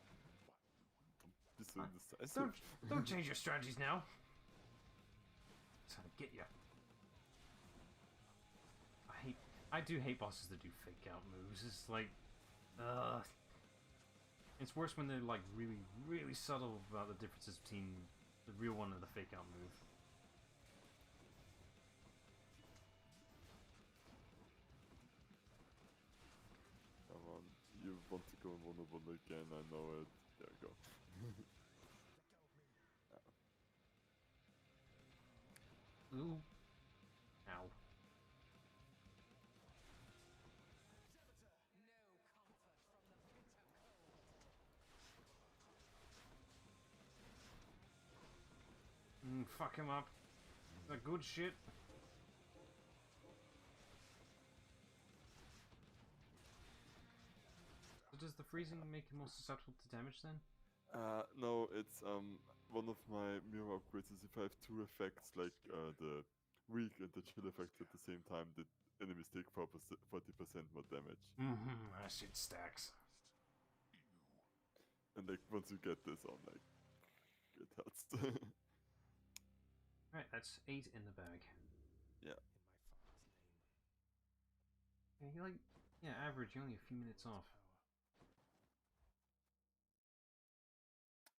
don't be so indecisive. Don't change your strategies now. That's how to get you. I do hate bosses that do fake out moves. It's like, it's worse when they're like really, really subtle about the differences between the real one and the fake out move. Come on, you want to go invulnerable again, I know it. There we go. Ooh. Ow. Fuck him up. The good shit. So does the freezing make him more susceptible to damage then? No, it's one of my mirror upgrades is if I have two effects like the weak and the chill effect at the same time, the enemies take 40% more damage. That shit stacks. And like once you get this on, like it hurts. Alright, that's 8 in the bag. Yeah. Yeah, you're like, yeah, average, you're only a few minutes off.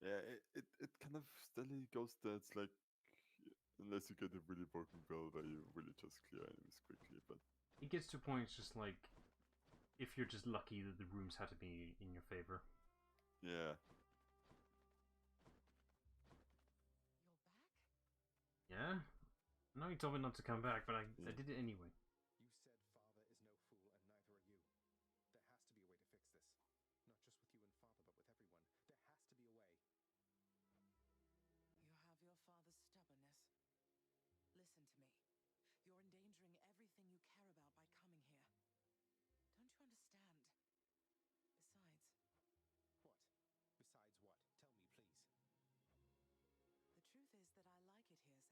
Yeah, it kind of steadily goes there. It's like, unless you get a really broken build where you really just clear enemies quickly, but... It gets to a point, it's just like, if you're just lucky that the rooms had to be in your favor. Yeah. You're back? Yeah? I know you told me not to come back, but I did it anyway. You said father is no fool, and neither are you. There has to be a way to fix this. Not just with you and father, but with everyone. There has to be a way. You have your father's stubbornness. Listen to me. You're endangering everything you care about by coming here. Don't you understand? Besides, What? Besides what? Tell me, please. the truth is that I like it here, Zacharias.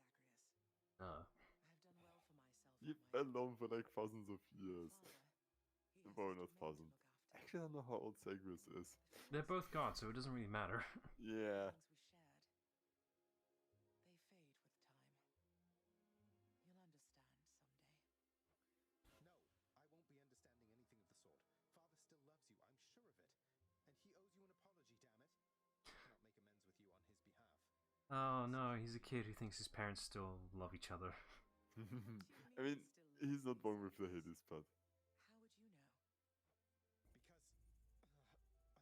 Uh. I have done well for myself. You've on my been alone for like thousands of years. Father, he has Well, left not a maid to thousands. look after. Actually, I don't know how old Zagreus is. They're both gods, so it doesn't really matter. Yeah. Things we shared, they fade with time. You'll understand someday. No, I won't be understanding anything of the sort. Father still loves you, I'm sure of it. And he owes you an apology, damn it. I cannot make amends with you on his behalf. Oh no, he's a kid who thinks his parents still love each other. I mean, he's not wrong with the Hades part. How would you know? Because I'm his blasted son,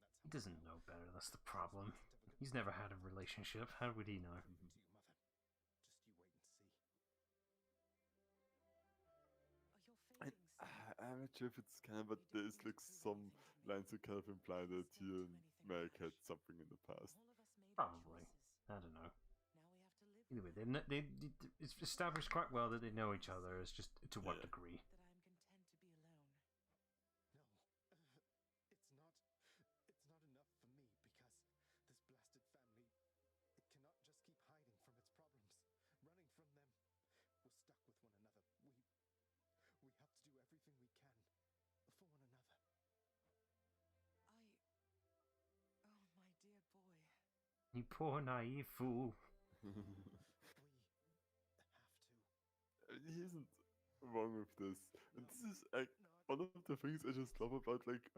that's He how doesn't know better, that's the problem. He's never had a relationship, how would he know? to you, mother. Just you wait and see. Oh, you're fading soon. I'm not sure if it's canon, but You don't there's need to like prove some anything to me. lines that kind of imply that There's he never and anything Merrick had rash. something in the past. All of us made our Probably. choices. I don't know. Now we have to live Either way, with they it's established quite well that they know each other, it's just to what Yeah. degree. that I am content to be alone. No, it's not enough for me because this blasted family, it cannot just keep hiding from its problems, running from them. We're stuck with one another. We have to do everything we can for one another. Oh, my dear boy. You poor naive fool. We have to. He isn't wrong with this. And this is like one of the things I just love about like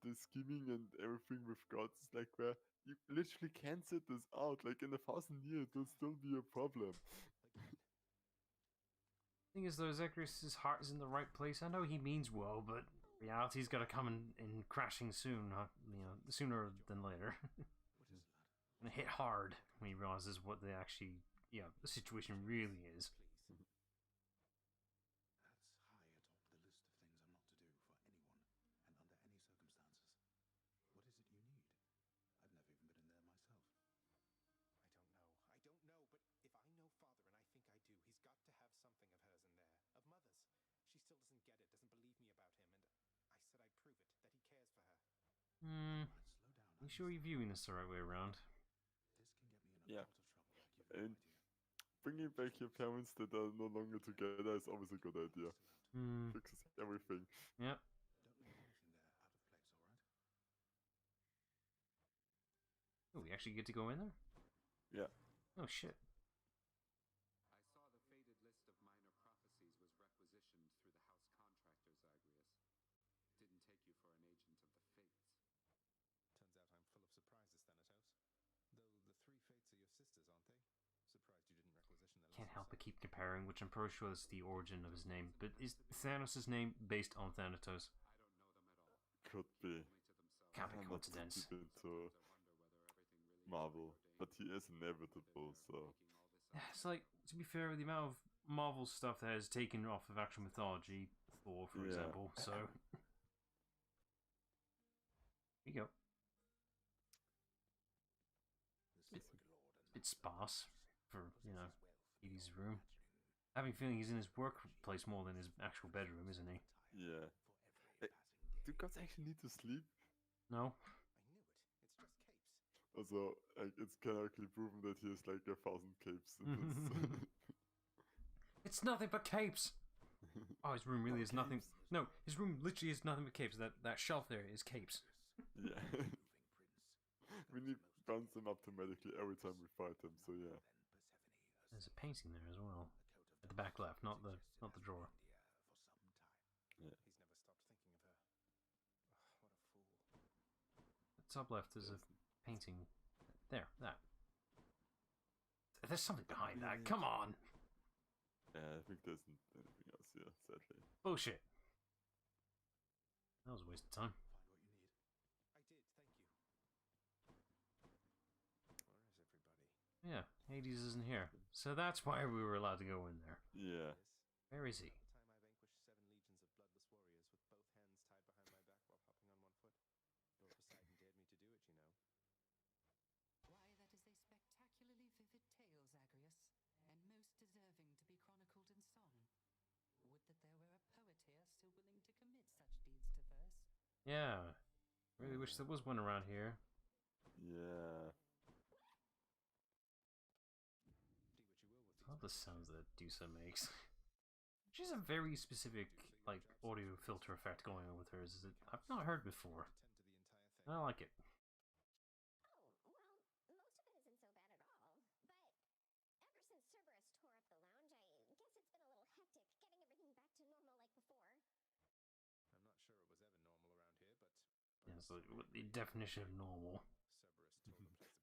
the scheming and everything with gods is like where you literally can't sit this out. Like in 1,000 years it will still be a problem. Thing is, though, Zagreus' heart is in the right place. I know he means well, but reality's got to come in crashing soon. Sooner than later. And hit hard when he realizes what the situation really is. You sure you're viewing this the right way around? Yeah. And bringing back your parents that are no longer together is always a good idea. Fixes everything. Yep. Oh, we actually get to go in there? Yeah. Oh, shit. I saw the faded list of minor prophecies was requisitioned through the house contractor, Zagreus. Didn't take you for an agent of the fates. Turns out I'm full of surprises, Thanatos. Though the three fates are your sisters, aren't they? Surprised you didn't requisition the list. Can't help but keep comparing, which I'm pretty sure is the origin of his name. But is Thanos' name based on Thanatos? I don't know them at all. Could be. Can't be I'm not coincidence. too deep into Marvel, but he is inevitable, so... It's like, to be fair, the amount of Marvel stuff that is taken off of actual mythology, Thor, for example, so... Here you go. It's sparse for, Edie's room. I have a feeling he's in his workplace more than his actual bedroom, isn't he? Yeah. Do gods actually need to sleep? No. Also, it's canonically proven that he has like 1,000 capes in this. It's nothing but capes! Oh, his room really is nothing... No, his room literally is nothing but capes. That shelf there is capes. Yeah. We need bounce them up automatically every time we fight him, so yeah. There's a painting there as well. At the back left, not the drawer. Yeah. The top left is a painting. There, that. There's something behind that. Come on! Yeah, I think there's anything else here, sadly. Bullshit. That was a waste of time. Yeah, Hades isn't here. So that's why we were allowed to go in there. Yeah. Where is he? Yeah. Really wish there was one around here. Yeah. All the sounds that Dusa makes. She's a very specific, like, audio filter effect going on with hers that I've not heard before. I like it. Yeah, so the definition of normal.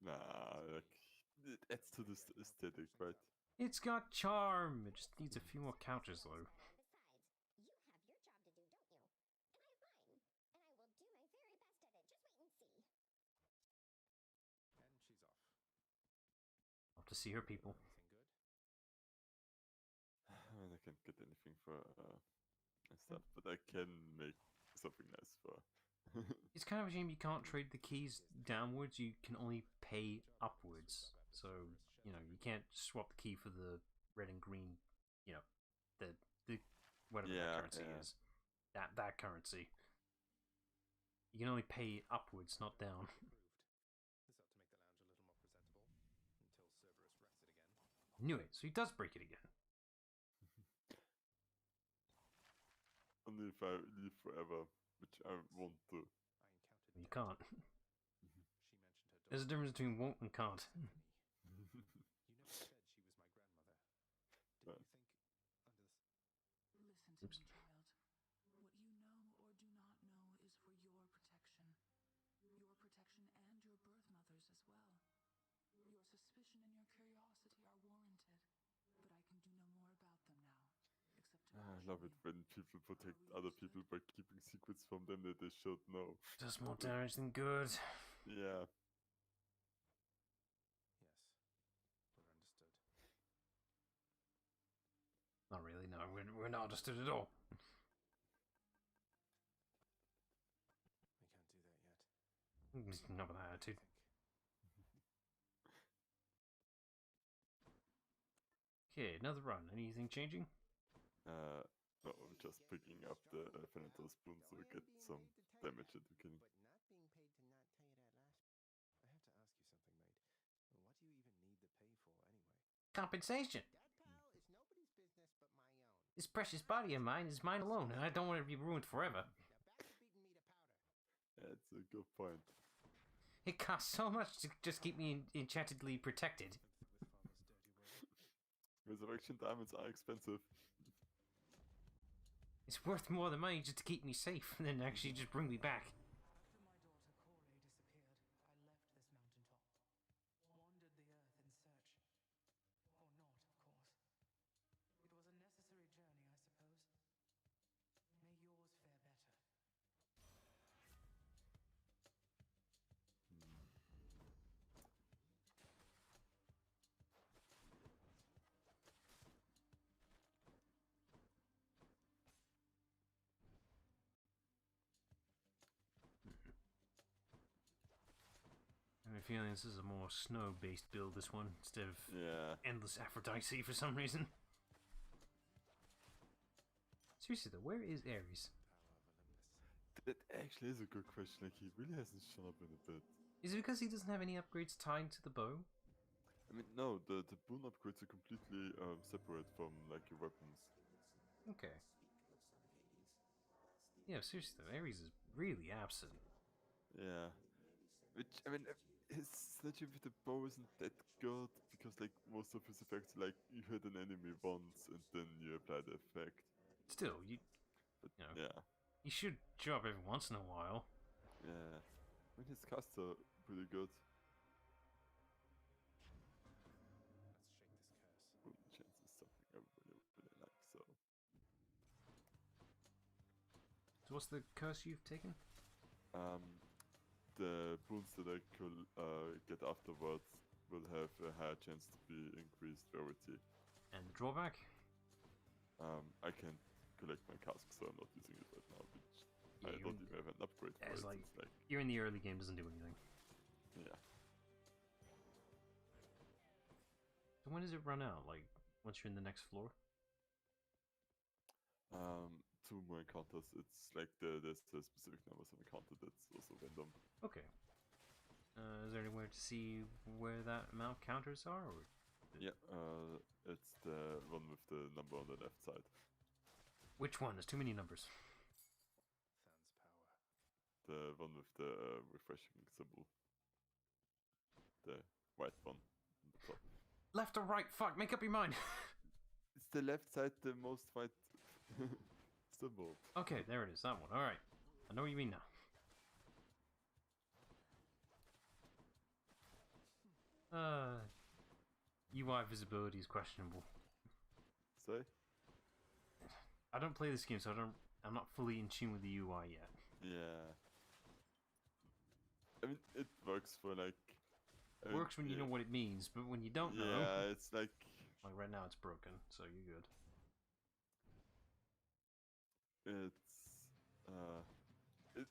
Nah, like, it adds to this aesthetic, right? It's got charm. It just needs a few more couches, though. Off to see her people. I mean, I can't get anything for stuff, but I can make something nice for. It's kind of a shame you can't trade the keys downwards. You can only pay upwards. So, you can't swap the key for the red and green, the whatever that currency is. That currency. You can only pay upwards, not down. Knew it. So he does break it again. Only if I leave forever, which I won't do. You can't. There's a difference between won't and can't. Listen to me, child. What you know or do not know is for your protection. Your protection and your birth mother's as well. Your suspicion and your curiosity are warranted, but I can do no more about them now, love it when people protect other people by keeping secrets from them that they should know. Does more damage than good. Yeah. Yes. We're understood. Not really, no. We're not understood at all. We can't do that yet. Not with that attitude. Okay, another run. Anything changing? No, I'm just picking up the Venator spoon so we get some damage at the beginning. But not being paid to not tell you that last... I have to ask you something, mate. What do you even need the pay for, anyway? Compensation! That, pal, is nobody's business but my own. This precious body of mine is mine alone, and I don't want it to be ruined forever. Now back to beating me to powder. That's a good point. It costs so much to just keep me enchantedly protected. With Father's dirty word. Resurrection diamonds are expensive. It's worth more than money just to keep me safe than actually just bring me back. After my daughter Corey disappeared, I left this mountaintop. Wandered the earth in search. Or not, of course. It was a necessary journey, I suppose. May yours fare better. I have a feeling this is a more snow-based build, this one, instead of Yeah. endless Aphrodite for some reason. Seriously though, where is Ares? That actually is a good question. Like, he really hasn't shown up in a bit. Is it because he doesn't have any upgrades tied to the bow? I mean, no, the boon upgrades are completely separate from, like, your weapons. Okay. Yeah, seriously though, Ares is really absent. Yeah. Which, I mean, his synergy with the bow isn't that good, because, like, most of his effects, like, you hit an enemy once and then you apply the effect. Still, you But, know, yeah. he should show up every once in a while. Yeah. I mean, his casts are pretty good. Let's shake this curse. Boon chance is something I really, really like, so. So what's the curse you've taken? The boons that I could get afterwards will have a higher chance to be increased rarity. And the drawback? I can't collect my cask, so I'm not using it right now, which Yeah, I don't even have an upgrade for it's it. like, It's like, you're in the early game, doesn't do anything. yeah. So when does it run out? Like, once you're in the next floor? 2 more encounters. It's like there's the specific numbers of encounter that's also random. Okay. Is there anywhere to see where that amount counters are? Or... Yeah, it's the one with the number on the left side. Which one? There's too many numbers. Than's power. The one with the refreshing symbol. The white one on the top. Left or right? Fuck, make up your mind. It's the left side, the most white symbol. Okay, there it is. That one. Alright. I know what you mean now. UI visibility is questionable. Say? I don't play this game, so I'm not fully in tune with the UI yet. Yeah. I mean, it works for like... It works when you know what it means, but when you don't know... Yeah, it's like... Like right now it's broken, so you're good.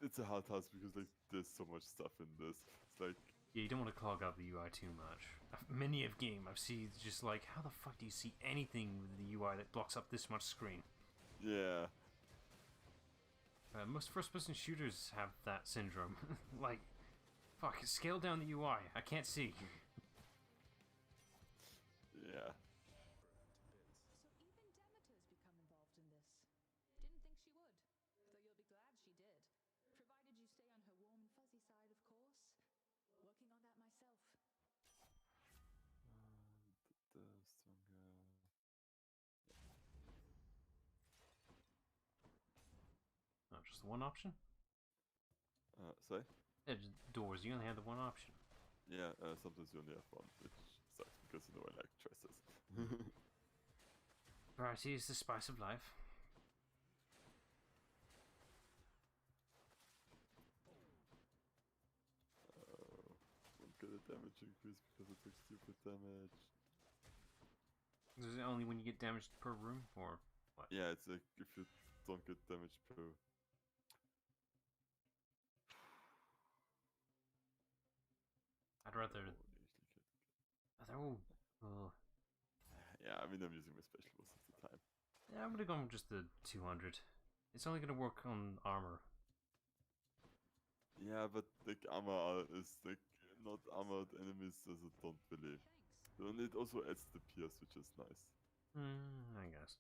It's a hard task because like there's so much stuff in this. It's like... Yeah, you don't want to clog up the UI too much. Many of game I've seen just like, how the fuck do you see anything with the UI that blocks up this much screen? Yeah. Most first-person shooters have that syndrome. Like, fuck, scale down the UI. I can't see. Yeah. So even Demeter's become involved in this. Didn't think she would, though you'll be glad she did. Provided you stay on her warm and fuzzy side, of course. Working on that myself. The stronger... Oh, just the one option? Sorry? Yeah, just doors, you only have the one option. Yeah, sometimes you only have one, which sucks because you know I like choices. Variety is the spice of life. damage increase because it took stupid damage. Is it only when you get damaged per room, or what? Yeah, it's like if you don't get damage per. I'd rather. Oh, yeah, I mean I'm using my special most of the time. yeah, I would have gone with just the 200. It's only gonna work on armor. Yeah, but like armor is like not armored enemies, as I don't believe. And it also adds the pierce, which is nice. I guess.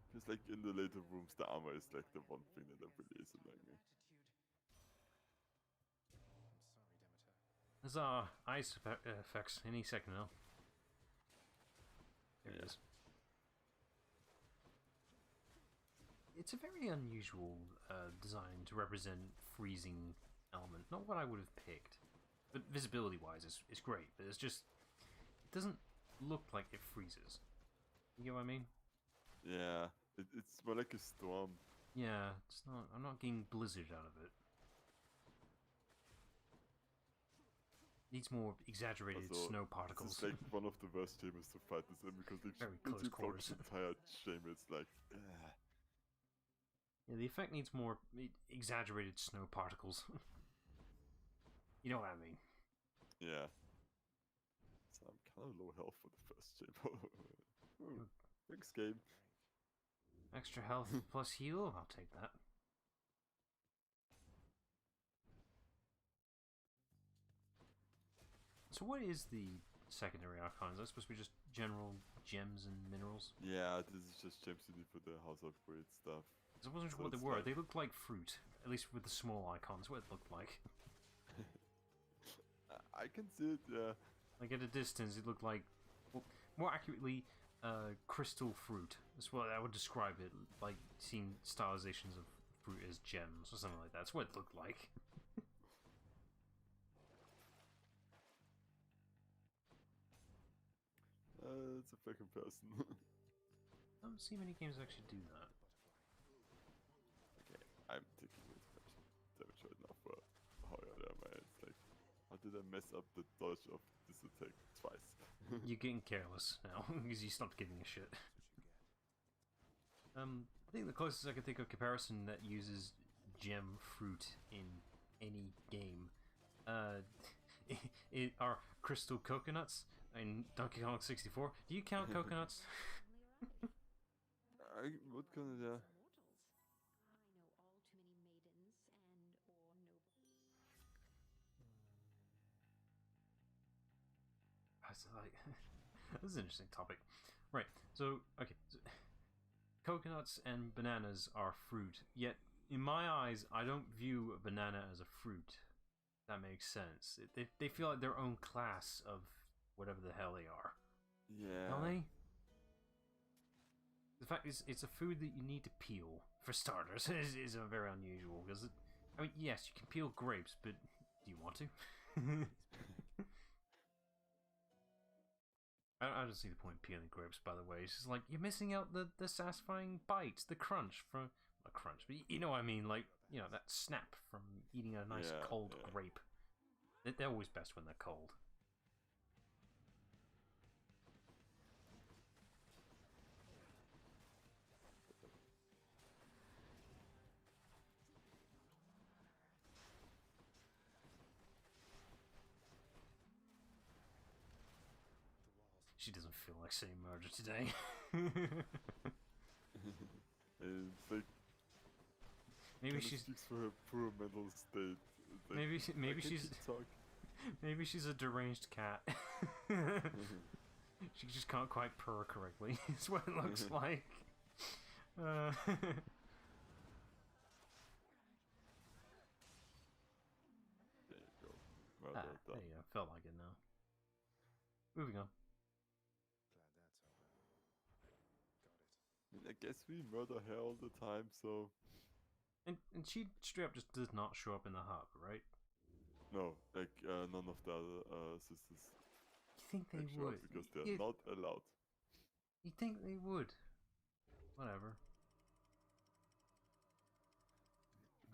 Because like in the later rooms, the armor is like the one thing that really is annoying me. There's ice effects any second now. There it is. It's a very unusual design to represent freezing element. Not what I would have picked. But visibility-wise, it's great. But it's just... It doesn't look like it freezes. You get what I mean? Yeah, it's more like a storm. Yeah, it's not... I'm not getting blizzard out of it. Needs more exaggerated Also, snow particles. It's like one of the worst chambers to fight this in because like Very once close you block quarters. the entire chamber, it's like Yeah, the effect needs more exaggerated snow particles. You know what I mean? yeah. So I'm kind of low health for the first chamber. Ooh, thanks, game. Extra health plus heal? I'll take that. So what is the secondary arcana? Is that supposed to be just general gems and minerals? Yeah, this is just gems you need for the house upgrade stuff. I wasn't sure So what they it's were. like- They looked like fruit, at least with the small icons. What it looked like. I can see it, yeah. Like at a distance, it looked like, well, more accurately, crystal fruit. That's what I would describe it. Like seeing stylizations of fruit as gems or something like that. That's what it looked like. It's a fair comparison. I don't see many games that actually do that. Okay, I'm taking way too much damage right now for how I am. It's like, how did I mess up the dodge of this attack twice? You're getting careless now because you stopped giving a shit. I think the closest I can think of comparison that uses gem fruit in any game are crystal coconuts in Donkey Kong 64. Do you count coconuts? What kind of, yeah. Like, this is an interesting topic. Right, so, okay. So, coconuts and bananas are fruit, yet in my eyes, I don't view a banana as a fruit. That makes sense. They feel like their own class of whatever the hell they are. Yeah. Don't they? The fact is, it's a food that you need to peel, for starters, is very unusual. Because, I mean, yes, you can peel grapes, but do you want to? I don't see the point in peeling grapes, by the way. It's just like, you're missing out the satisfying bite, the crunch from... Not crunch, but you know what I mean, like, you know, that snap from eating a nice cold grape. They're always best when they're cold. She doesn't feel like saying murder today. It's like Maybe she's speaks for her poor mental state. Like, maybe she's maybe she's a deranged cat. She just can't quite purr correctly. It's what it looks like. There you go. Well done. There you go. Felt like it now. Moving on. I mean, I guess we murder her all the time, so... And she straight up just does not show up in the hub, right? No, like, none of the other sisters You think they show up would? because they're not allowed. You think they would? Whatever.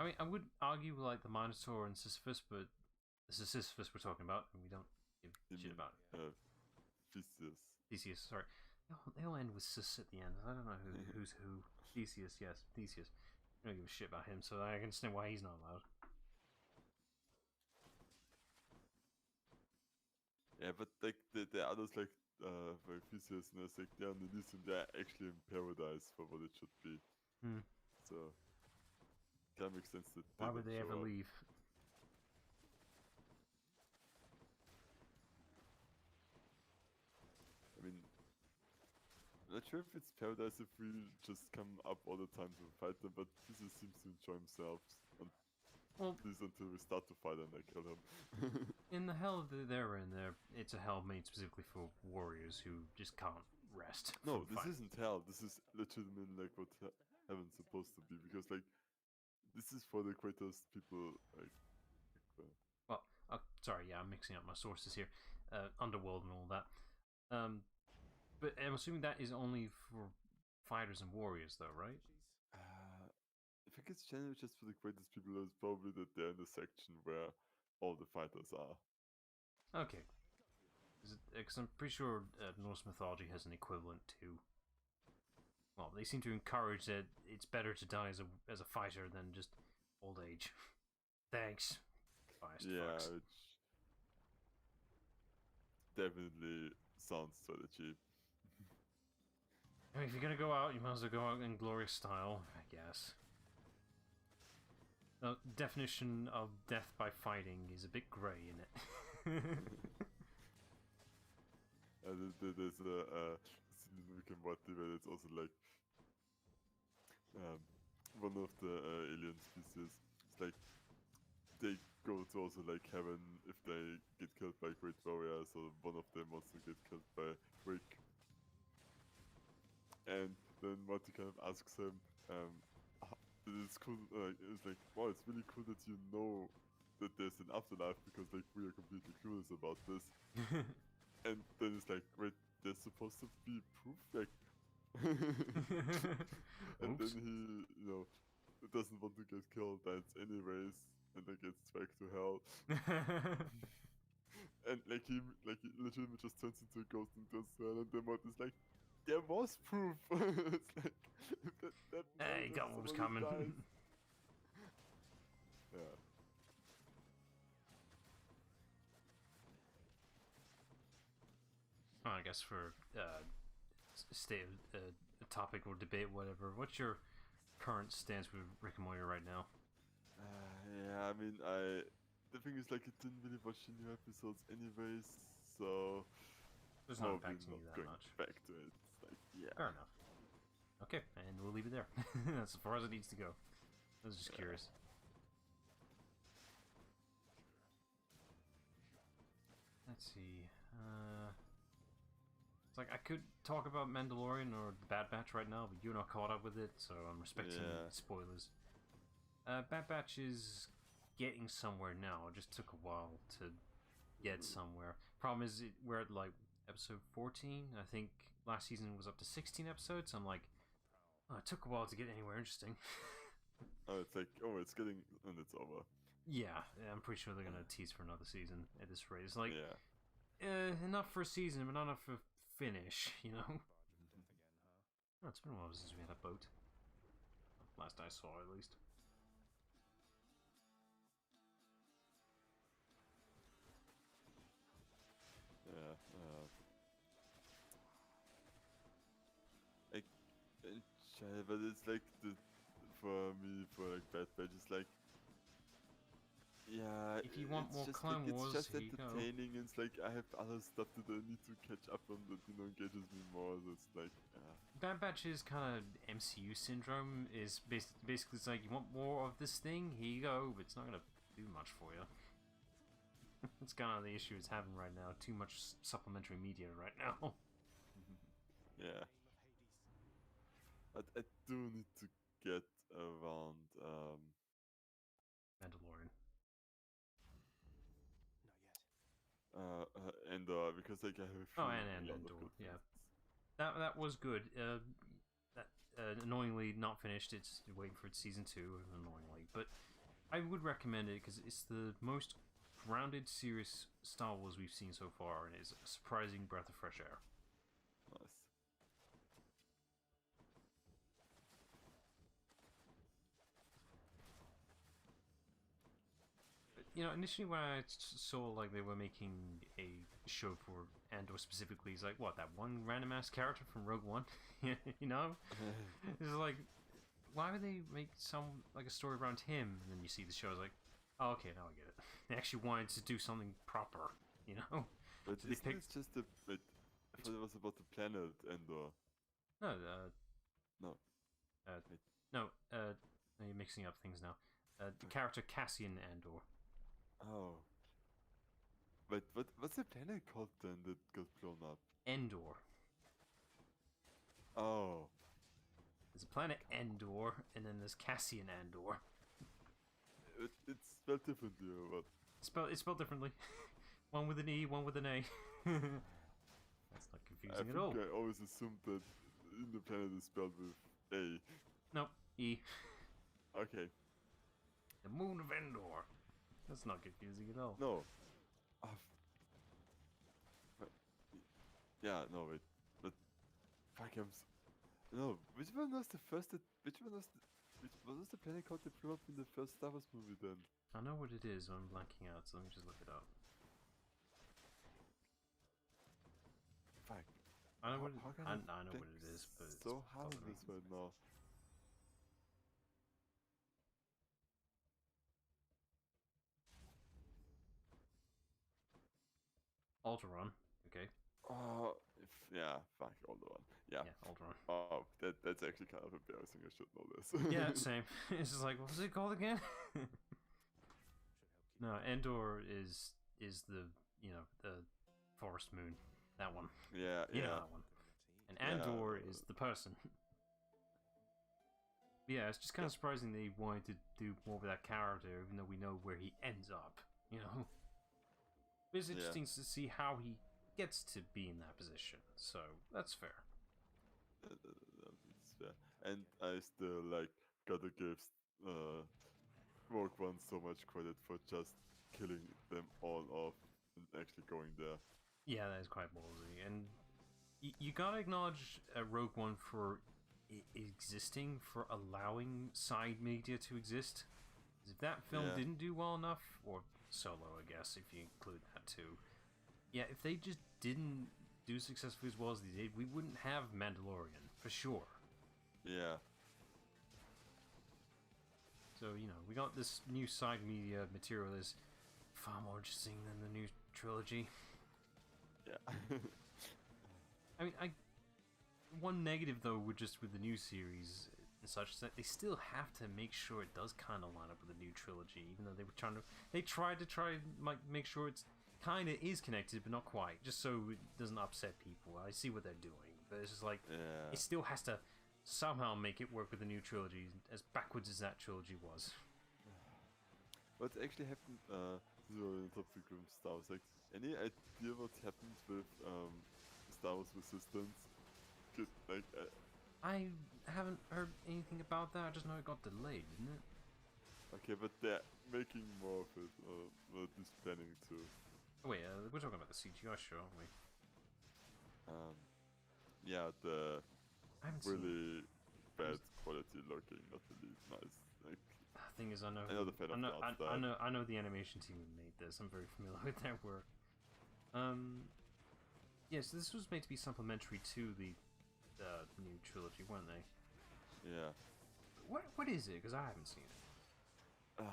I mean, I would argue like the Minotaur and Sisyphus, but this is Sisyphus we're talking about, and we don't give shit about it. Theseus. Theseus, sorry. They all end with sis at the end. I don't know who's who. Theseus, yes, Theseus. I don't give a shit about him, so I can understand why he's not allowed. Yeah, but like the others like Theseus and like they're on Elysium, they're actually in paradise for what it should be. So that makes sense that Why would they ever up. leave? I mean, I'm not sure if it's paradise if we just come up all the time to fight them, but Theseus seems to enjoy himself. Well, at least until we start to fight and I kill him. in the hell that they're in there, it's a hell made specifically for warriors who just can't rest. No, this isn't hell. This is legitimately like what heaven's supposed to be, because like this is for the greatest people. Well, sorry, yeah, I'm mixing up my sources here. Underworld and all that. But I'm assuming that is only for fighters and warriors, though, right? I think it's generally just for the greatest people. It's probably that they're in the section where all the fighters are. Okay. Because I'm pretty sure Norse mythology has an equivalent to. Well, they seem to encourage that it's better to die as a fighter than just old age. Thanks. Biased fucks. Which definitely sounds sort of cheap. I mean, if you're gonna go out, you might as well go out in glorious style, I guess. The definition of death by fighting is a bit grey, isn't it? There's a scene in Rick and Morty where it's also like one of the alien species. It's like they go to also like heaven if they get killed by great warriors, or one of them also get killed by Rick. And then Morty kind of asks him, it's cool, it's like, wow, it's really cool that you know that there's an afterlife, because like we are completely clueless about this. And then it's like, wait, there's supposed to be proof, like and then he, doesn't want to get killed, dies anyways, and then gets back to hell. And like he legitimately just turns into a ghost and goes to hell, and then Morty's like, there was proof. It's like hey, you got what was coming. Yeah. Well, I guess for state of topic or debate, whatever. What's your current stance with Rick and Morty right now? Yeah, I mean, the thing is, like, I didn't really watch the new episodes anyways, so it's not impacting you that much. Back to it, it's like, yeah. Fair enough. Okay, and we'll leave it there. That's as far as it needs to go. I was just curious. Let's see. It's like I could talk about Mandalorian or the Bad Batch right now, but you're not caught up with it, so I'm respecting spoilers. Bad Batch is getting somewhere now. It just took a while to get somewhere. Problem is, we're at like episode 14. I think last season was up to 16 episodes. I'm like, it took a while to get anywhere interesting. It's like, it's getting, and it's over. Yeah, I'm pretty sure they're gonna tease for another season at this rate. It's like, enough for a season, but not enough for finish, you know? Oh, it's been a while since we had a boat. Last I saw, at least. Yeah, but it's like for me, for like Bad Batch, it's like, yeah, if you want more Clone Wars, it's just entertaining. And it's like I have other stuff that I need to catch up on that engages me more. So it's like Bad Batch's kind of MCU syndrome is basically it's like, you want more of this thing, here you go, but it's not gonna do much for you. That's kind of the issue it's having right now. Too much supplementary media right now. Yeah. I do need to get around Mandalorian. Not yet. And because like I have and Endor, yeah. That was good. That annoyingly not finished. It's waiting for its season 2, annoyingly, but I would recommend it because it's the most grounded, serious Star Wars we've seen so far, and it's a surprising breath of fresh air. Nice. You know, initially when I saw like they were making a show for Andor specifically, it's like, what, that one random ass character from Rogue One? You know? It's like, why would they make some like a story around him? And then you see the show, it's like, oh, okay, now I get it. They actually wanted to do something proper, you know? But So they isn't picked- it just a bit? I thought it was about the planet Endor. No, No. Wait. no, you're mixing up things now. The character Cassian Andor. Oh. Wait, what's the planet called then that got blown up? Endor. Oh. There's a planet Endor, and then there's Cassian Andor. It's spelled differently or what? It's spelled differently. One with an E, one with an A. That's not confusing at all. I always assumed that in the planet is spelled with A. Nope, E. Okay. The moon of Endor. That's not confusing at all. No. Yeah, no, wait. But fuck, no, which one was the first? Which one was what was the planet called that blew up in the first Star Wars movie then? I know what it is, I'm blanking out, so let me just look it up. Fuck. I know what How can I know what it is, but it's so hard bothering this me. right now. Alderaan. Okay. Oh, yeah, fuck, older one. Yeah. Yeah, Alderaan. Oh, that's actually kind of embarrassing. I should know this. Yeah, same. It's just like, what was it called again? No, Endor is the the forest moon. That one. Yeah, You know yeah. that one. And Andor is the person. Yeah, it's just kind of surprising they wanted to do more with that character, even though we know where he ends up. You know. But it's interesting to see how he gets to be in that position. So that's fair. That's fair. And I still gotta give Rogue One so much credit for just killing them all off and actually going there. Yeah, that is quite ballsy, and you gotta acknowledge Rogue One for existing, for allowing side media to exist. 'Cause if that film Yeah. didn't do well enough, or Solo, I guess, if you include that too. Yeah, if they just didn't do successfully as well as they did, we wouldn't have Mandalorian, for sure. Yeah. So, we got this new side media material that's far more interesting than the new trilogy. Yeah. I mean, one negative though with the new series and such is that they still have to make sure it does kind of line up with the new trilogy, even though they tried to make sure it's kind of is connected, but not quite, just so it doesn't upset people. I see what they're doing, but it's just like Yeah. it still has to somehow make it work with the new trilogy, as backwards as that trilogy was. What actually happened, so in the topic from Star Wars, any idea what happened with Star Wars Resistance? I haven't heard anything about that. I just know it got delayed, didn't it? Okay, but they're making more of it, or at least planning to. Oh, wait, we're talking about the CGI show, aren't we? Yeah, the I haven't seen it. really bad quality looking, not really nice. The thing is, I know the fan of the art style. I know the animation team who made this. I'm very familiar with their work. Yeah, so this was made to be supplementary to the new trilogy, weren't they? Yeah. What is it? Because I haven't seen it.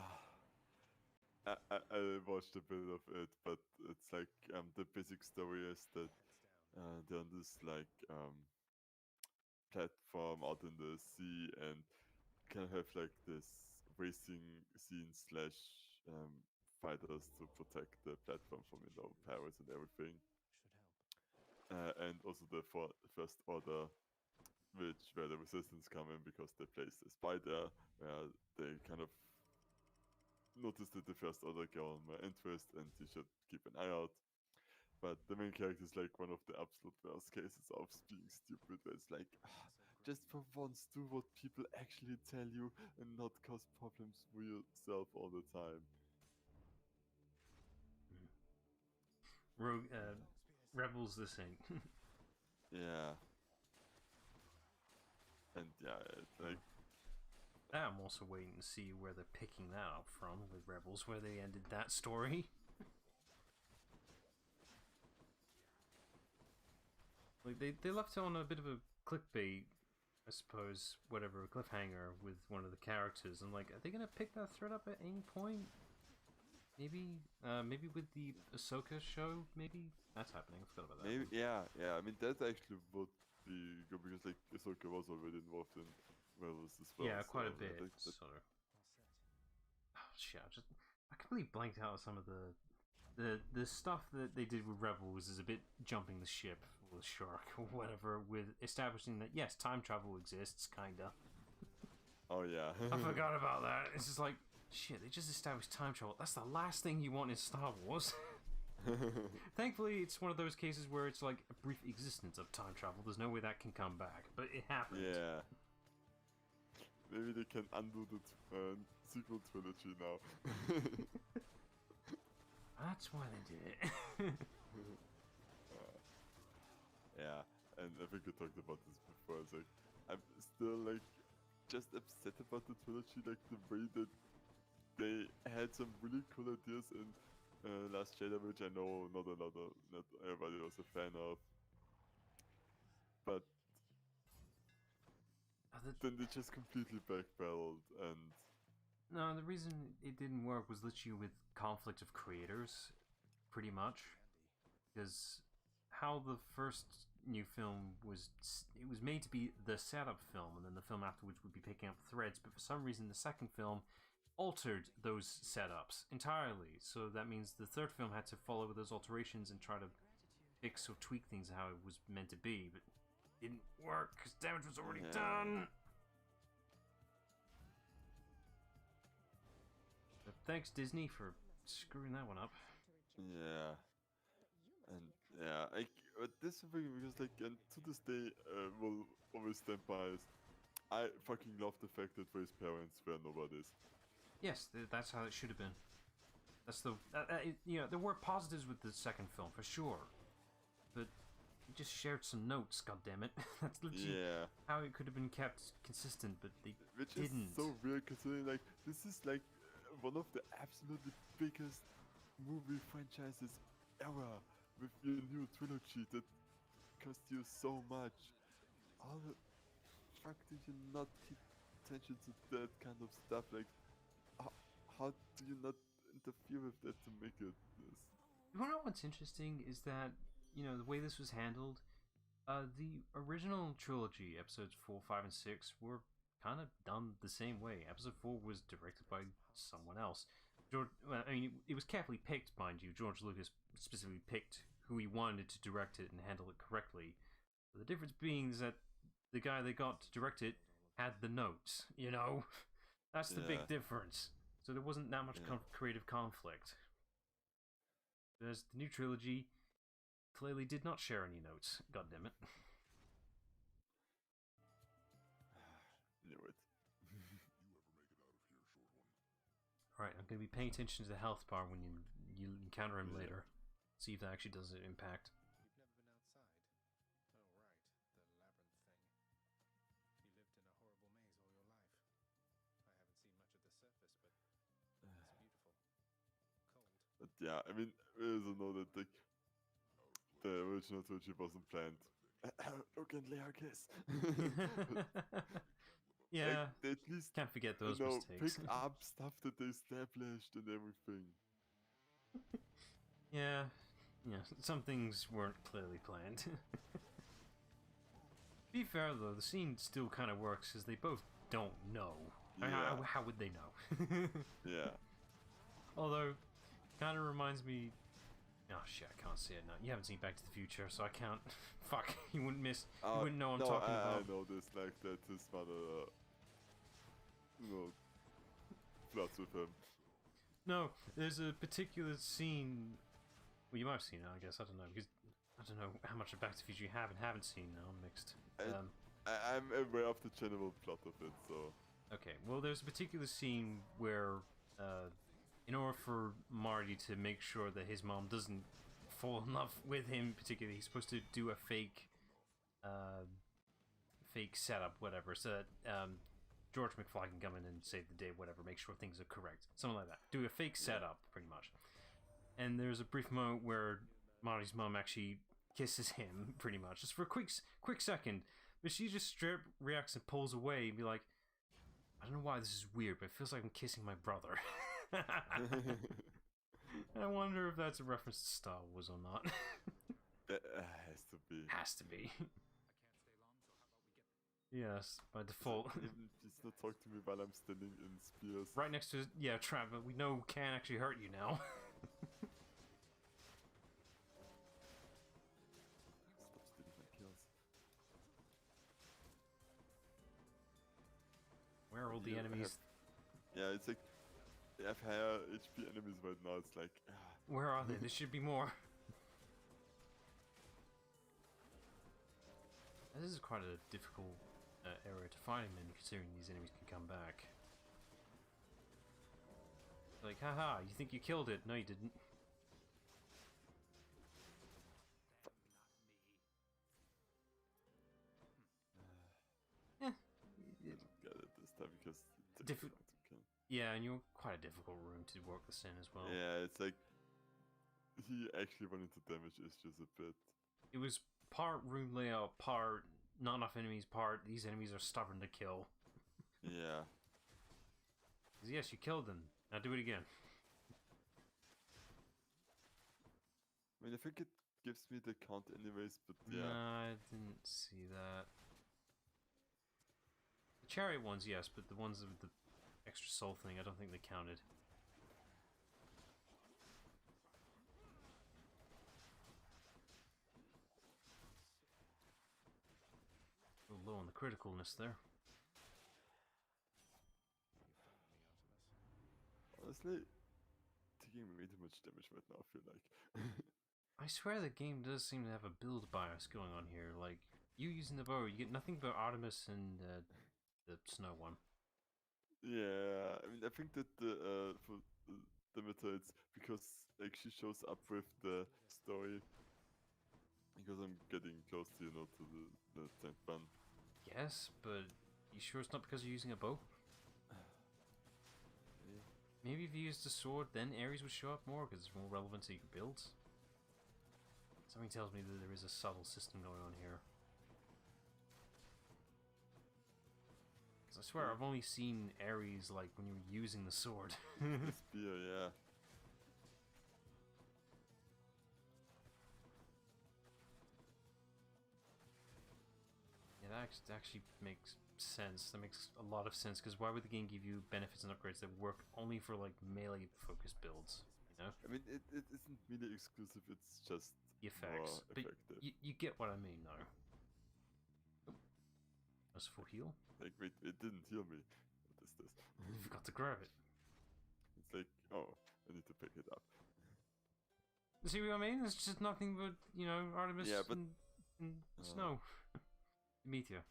I watched a bit of it, but it's the basic story is that they're on this platform out in the sea and kind of have this racing scene / fighters to protect the platform from pirates and everything. And also the First Order, where the Resistance come in because they placed a spy there, where they kind of noticed that the First Order got more interest and you should keep an eye out. But the main character is one of the absolute worst cases of being stupid, where it's just for once do what people actually tell you and not cause problems for yourself all the time. Rogue, Rebels the same. Yeah. And yeah, like I'm also waiting to see where they're picking that up from with Rebels, where they ended that story. Like they left it on a bit of a clickbait, I suppose, whatever, cliffhanger with one of the characters. And like, are they gonna pick that thread up at any point? Maybe, maybe with the Ahsoka show. Maybe that's happening. I forgot about that. maybe, one. yeah. I mean, that actually would be good because like Ahsoka was already involved in Rebels as well. Yeah, quite a so I bit. think that- So, oh shit, I completely blanked out some of the stuff that they did with Rebels is a bit jumping the ship with Shark or whatever, with establishing that yes, time travel exists, kinda. Oh yeah. I forgot about that. It's just like shit. They just established time travel. That's the last thing you want in Star Wars. Thankfully, it's one of those cases where it's like a brief existence of time travel. There's no way that can come back, but it happened. Yeah. Maybe they can undo the sequel trilogy now. That's why they did it. Yeah, and I think we talked about this before. It's like I'm still like just upset about the trilogy, like the way that they had some really cool ideas in Last Jedi, which I know not everybody was a fan of, but then they just completely backpedaled and. No, the reason it didn't work was literally with conflict of creators, pretty much, because how the first new film was, it was made to be the setup film, and then the film afterwards would be picking up threads, but for some reason the second film altered those setups entirely, so that means the third film had to follow those alterations and try to fix or tweak things how it was meant to be, but it didn't work because damage was already done. But thanks Disney for screwing that one up. Yeah. And yeah, but this thing because like, and to this day, will always stand by is, I fucking love the fact that Ray's parents were nobodies. Yes, that's how it should have been. That's the you know, there were positives with the second film for sure, but it just shared some notes. God damn it, that's legit how it could have been kept consistent, but they didn't. Is so weird considering like this is like one of the absolutely biggest movie franchises ever. With your new trilogy that cost you so much, how the fuck did you not keep attention to that kind of stuff? Like, how do you not interfere with that to make it this? You wanna know what's interesting is that, you know, the way this was handled, the original trilogy, episodes 4, 5, and 6, were kind of done the same way. Episode 4 was directed by someone else. George, well, I mean, it was carefully picked, mind you. George Lucas specifically picked who he wanted to direct it and handle it correctly. But the difference being is that the guy they got to direct it had the notes, you know? That's the big difference. So there wasn't that much creative conflict. Whereas the new trilogy clearly did not share any notes. God damn it. Knew it. Alright, I'm going to be paying attention to the health bar when you encounter him later. See if that actually does an impact. But yeah, I mean, we also know that like, the original trilogy wasn't planned. Look and Leia kiss. Yeah, like, they at least can't forget those mistakes. Picked up stuff that they established and everything. Yeah, some things weren't clearly planned. To be fair though, the scene still kind of works because they both don't know. I mean, how would they know? Yeah. Although, kind of reminds me. Oh shit, I can't see it now. You haven't seen Back to the Future, so I can't. Fuck, you wouldn't miss. You wouldn't know what I'm talking about. I know this, like that his mother, flirts with him. No, there's a particular scene. Well, you might have seen it, I guess. I don't know because I don't know how much of Back to the Future you have and haven't seen. Now I'm mixed. I'm aware of the general plot of it, so... Okay, well, there's a particular scene where, in order for Marty to make sure that his mom doesn't fall in love with him, particularly, he's supposed to do a fake setup, whatever, so that George McFly can come in and save the day, whatever, make sure things are correct, something like that. Do a fake setup, pretty much. And there's a brief moment where Marty's mom actually kisses him, pretty much, just for a quick second, but she just straight reacts and pulls away and be like, I don't know why this is weird, but it feels like I'm kissing my brother. I wonder if that's a reference to Star Wars or not. It has to be. Has to be. I can't stay long, so how about we get... Yes, by default. Even please not talk to me while I'm standing in spears. Right next to, yeah, trap, but we know can actually hurt you now. Stop stealing my kills. Where are all the Yeah, enemies? Yeah, it's like... I have higher HP enemies right now, it's like... Where are they? There should be more. This is quite a difficult area to fight him in, considering these enemies can come back. Like, haha, you think you killed it? No, you didn't. I didn't get it this time because it takes Diffi- long to kill. Yeah, and you're quite a difficult room to work this in as well. Yeah, it's like... He actually went into damage issues a bit. It was part room layout, part not enough enemies, part these enemies are stubborn to kill. Yeah. 'Cause yes, you killed them. Now do it again. I mean, I think it gives me the count anyways, but yeah. Nah, I didn't see that. The chariot ones, yes, but the ones with the extra soul thing, I don't think they counted. A little low on the criticalness there. Honestly, taking way too much damage right now, I feel like. I swear the game does seem to have a build bias going on here. Like, you using the bow, you get nothing but Artemis and the snow one. Yeah, I mean, I think that for the meta, it's because like she shows up with the story. Because I'm getting close to, to the 10th one. Yes, but you sure it's not because you're using a bow? Maybe if you used a sword, then Ares would show up more because it's more relevant to your builds. Something tells me that there is a subtle system going on here. Because I swear I've only seen Ares like when you were using the sword. The spear, yeah. Yeah, that actually makes sense. That makes a lot of sense, because why would the game give you benefits and upgrades that work only for like melee focused builds, you know? I mean, it isn't really exclusive, it's just The effects. more But effective. you get what I mean though. Oh, that's full heal. Like, wait, it didn't heal me. What is this? You forgot to grab it. It's like, oh, I need to pick it up. See what I mean? It's just nothing but, Artemis Yeah, but- and snow. Meteor.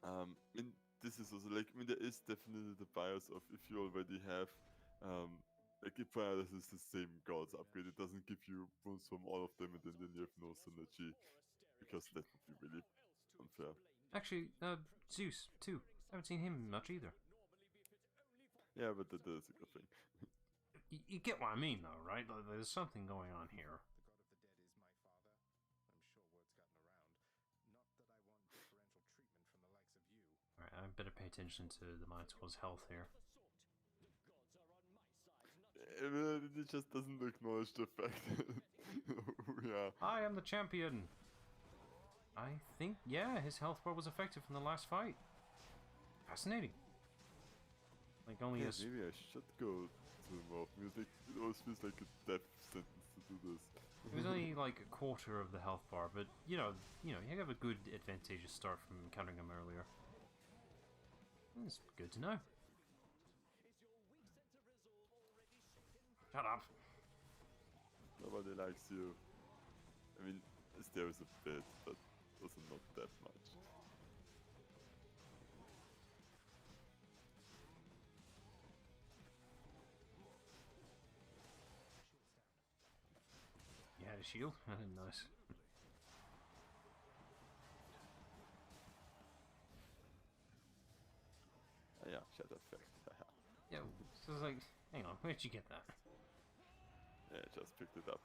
I mean, this is also like, I mean, there is definitely the bias of if you already have, like, if this is the same gods upgrade, it doesn't give you wounds from all of them, and then you have no synergy, because that would be really unfair. Actually, Zeus, too. I haven't seen him much either. Yeah, but that is a good thing. You get what I mean, though, right? Like, there's something going on here. Alright, I better pay attention to the Minotaur's health here. It just doesn't acknowledge the fact that yeah. I am the champion! I think, yeah, his health bar was effective from the last fight. Fascinating. Like, only Yeah, a... maybe I should go to more music. It always feels like a death sentence to do this. It was only like a quarter of the health bar, but, you have a good advantageous start from encountering him earlier. It's good to know. Shut up. Nobody likes you. I mean, there is a bit, but also not that much. had a shield. Nice. Yeah, shadow effect. Yeah, so it's like, hang on, where'd you get that? Yeah, just picked it up.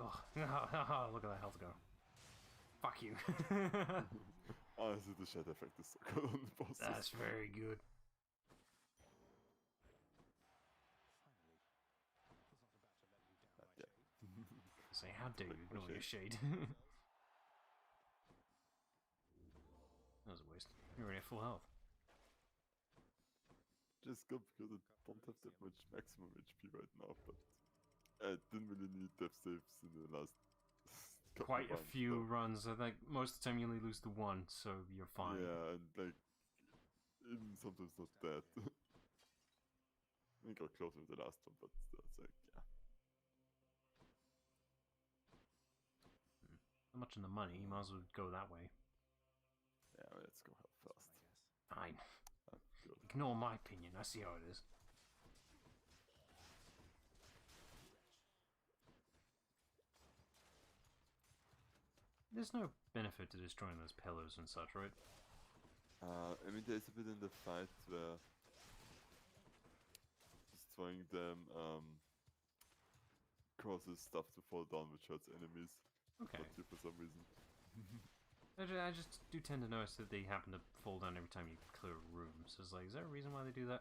Oh, look at that health go. Fuck you. Honestly, the shadow effect is so good on the bosses. That's very good. Say, how dare you ignore your shade? That was a waste. You're already at full health. Just good because I don't have that much maximum HP right now, but I didn't really need death saves in the last couple Quite a rounds, few so. runs. I think most of the time you only lose the one, so you're fine. Yeah, and like, even sometimes not that. I got close with the last one, but still, it's like, yeah. Not much in the money, you might as well go that way. Yeah, let's go health first. Fine. Good. Ignore my opinion, I see how it is. There's no benefit to destroying those pillars and such, right? I mean, there's a bit in the fight where destroying them causes stuff to fall down, which hurts enemies. Okay. Not you for some reason. I just do tend to notice that they happen to fall down every time you clear a room. So it's like, is there a reason why they do that?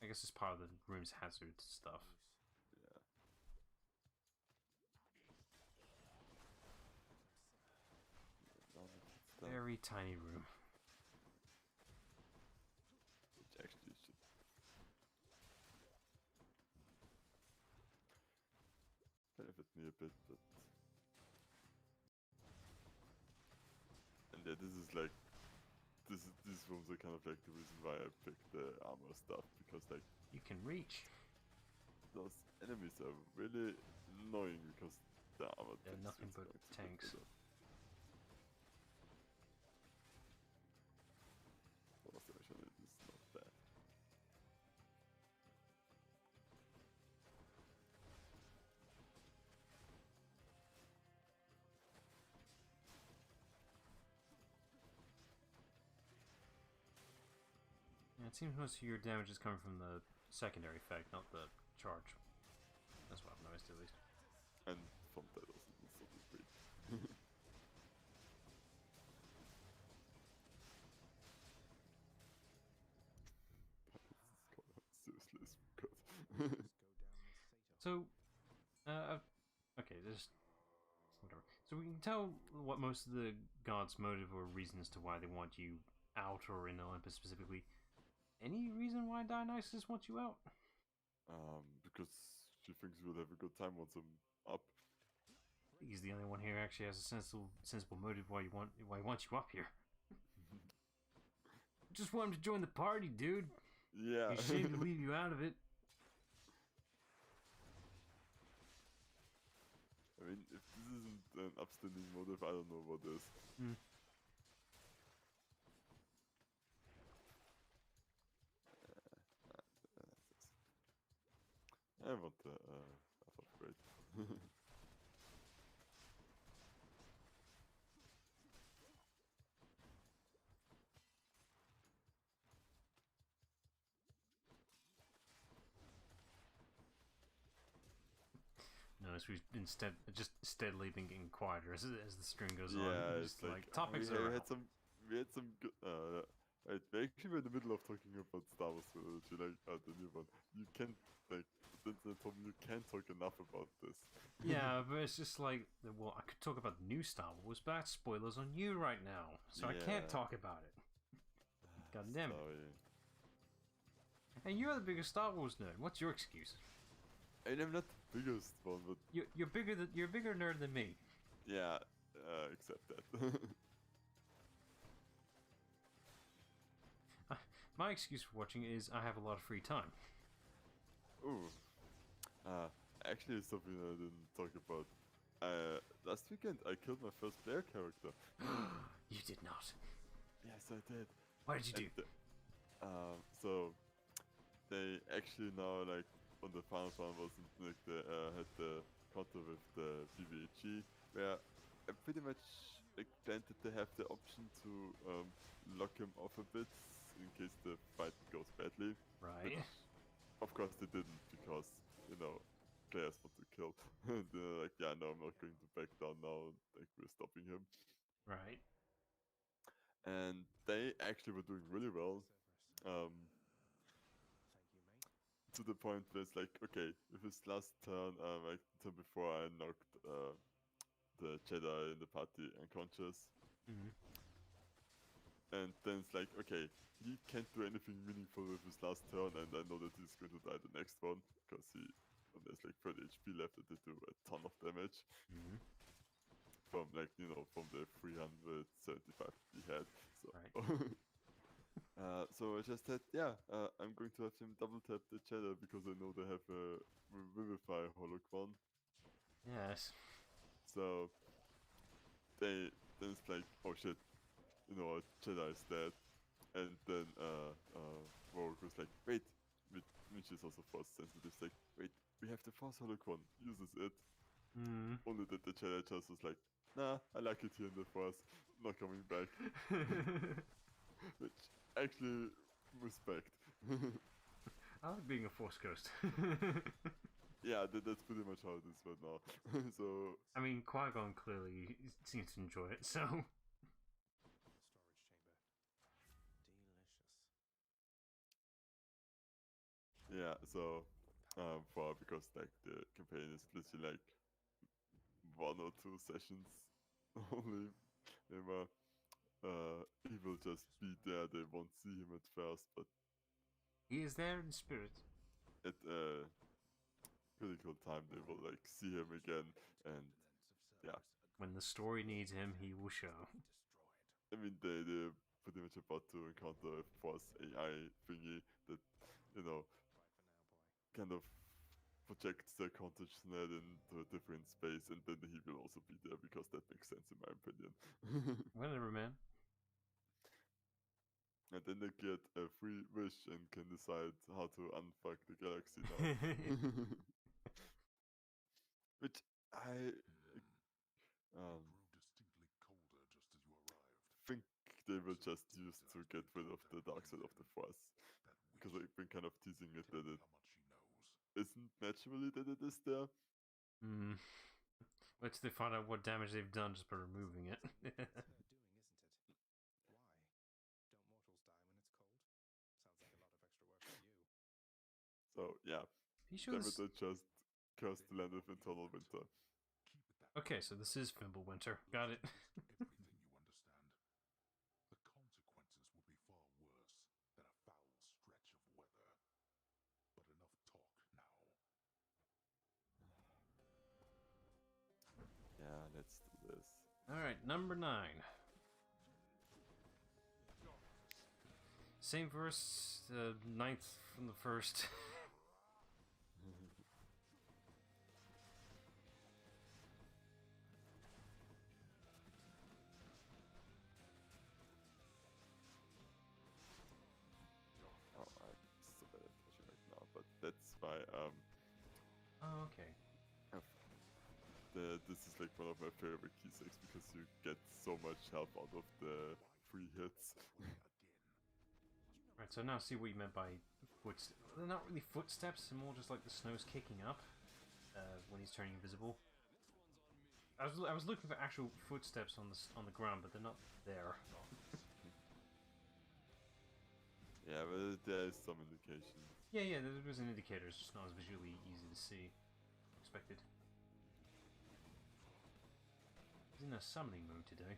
I guess it's part of the room's hazard stuff. Yeah. Very tiny room. Which actually should benefit me a bit, but... And yeah, this is like... These rooms are kind of like the reason why I picked the armor stuff, because like... You can reach. Those enemies are really annoying because the armor They're nothing but tanks. Boss action is not bad. Yeah, it seems most of your damage is coming from the secondary effect, not the charge. That's what I've noticed, at least. And from that also, it's not great. Seriously, it's good. So, okay, just whatever. So we can tell what most of the gods' motive or reasons to why they want you out, or in Olympus specifically. Any reason why Dionysus wants you out? Because she thinks we'll have a good time once I'm up. He's the only one here who actually has a sensible motive why he wants you up here. Just want him to join the party, dude. Yeah. He's ashamed to leave you out of it. I mean, if this isn't an upstanding motive, I don't know what is. I want the upgrade. Notice we've instead just steadily been getting quieter as the string goes on. Yeah, Just it's like topics we are had some good. Right, we actually were in the middle of talking about Star Wars Trilogy, like the new one. You can't like. They told me you can't talk enough about this. Yeah, but it's just like, well, I could talk about the new Star Wars, but that's spoilers on you right now, so I can't talk about it. God damn it! Sorry. And you're the biggest Star Wars nerd. What's your excuse? I mean, I'm not the biggest one, but You're a bigger nerd than me. yeah, except that. My excuse for watching is I have a lot of free time. Ooh. Actually, something I didn't talk about. Last weekend I killed my first player character. You did not. Yes, I did. What did you do? So they actually now like on the final one wasn't like had the counter with the PVG, where I pretty much like planned that they have the option to lock him off a bit in case the fight goes badly. Right. Which, of course, they didn't because players want to kill. And they're like, yeah, no, I'm not going to back down now. Like we're stopping him. Right. And they actually were doing really well. To the point where it's like, okay, with his last turn, like the turn before I knocked the Jedi in the party unconscious. Mm-hmm. And then it's like, okay, he can't do anything meaningful with his last turn, and I know that he's going to die the next one, because there's like 30 HP left and they do a ton of damage. Mm-hmm. From like, from the 375 he had. So, Right. so I just said, yeah, I'm going to have him double tap the Jedi because I know they have a Vivify Holocron. Yes. So then it's like, oh shit, Jedi is dead. And then Rogue was like, wait, which is also force sensitive, like, wait, we have the Force Holocron, uses it. Only that the Jedi just was like, nah, I like it here in the Force, not coming back. Which, actually, respect. I like being a Force Ghost. Yeah, that's pretty much how it is right now. So I mean, Qui-Gon clearly seems to enjoy it, so... yeah, so because like the campaign is literally like 1 or 2 sessions only. He will just be there. They won't see him at first, but he is there in spirit. at a critical time they will like see him again, and yeah. When the story needs him, he will show. I mean, they're pretty much about to encounter a Force AI thingy that kind of projects their consciousness into a different space, and then he will also be there because that makes sense in my opinion. Whatever, man. And then they get a free wish and can decide how to unfuck the galaxy now. Which I think they will just use to get rid of the dark side of the Force. Because I've been kind of teasing it that it isn't naturally that it is there. Let's find out what damage they've done just by removing it. So yeah, sure they just cursed the land of eternal winter. Okay, so this is Fimbulwinter. Got it. Yeah, let's do this. Alright, number 9. Same verse, 9th from the first. Oh, I'm so bad at pushing right now, but that's why Oh, okay. this is like one of my favorite key saves because you get so much help out of the free hits. Right, so now I see what you meant by footsteps. They're not really footsteps, they're more just like the snow's kicking up when he's turning invisible. I was looking for actual footsteps on the ground, but they're not there. Yeah, but there is some indication. Yeah, there was an indicator, it's just not as visually easy to see. Expected. He's in a summoning mode today.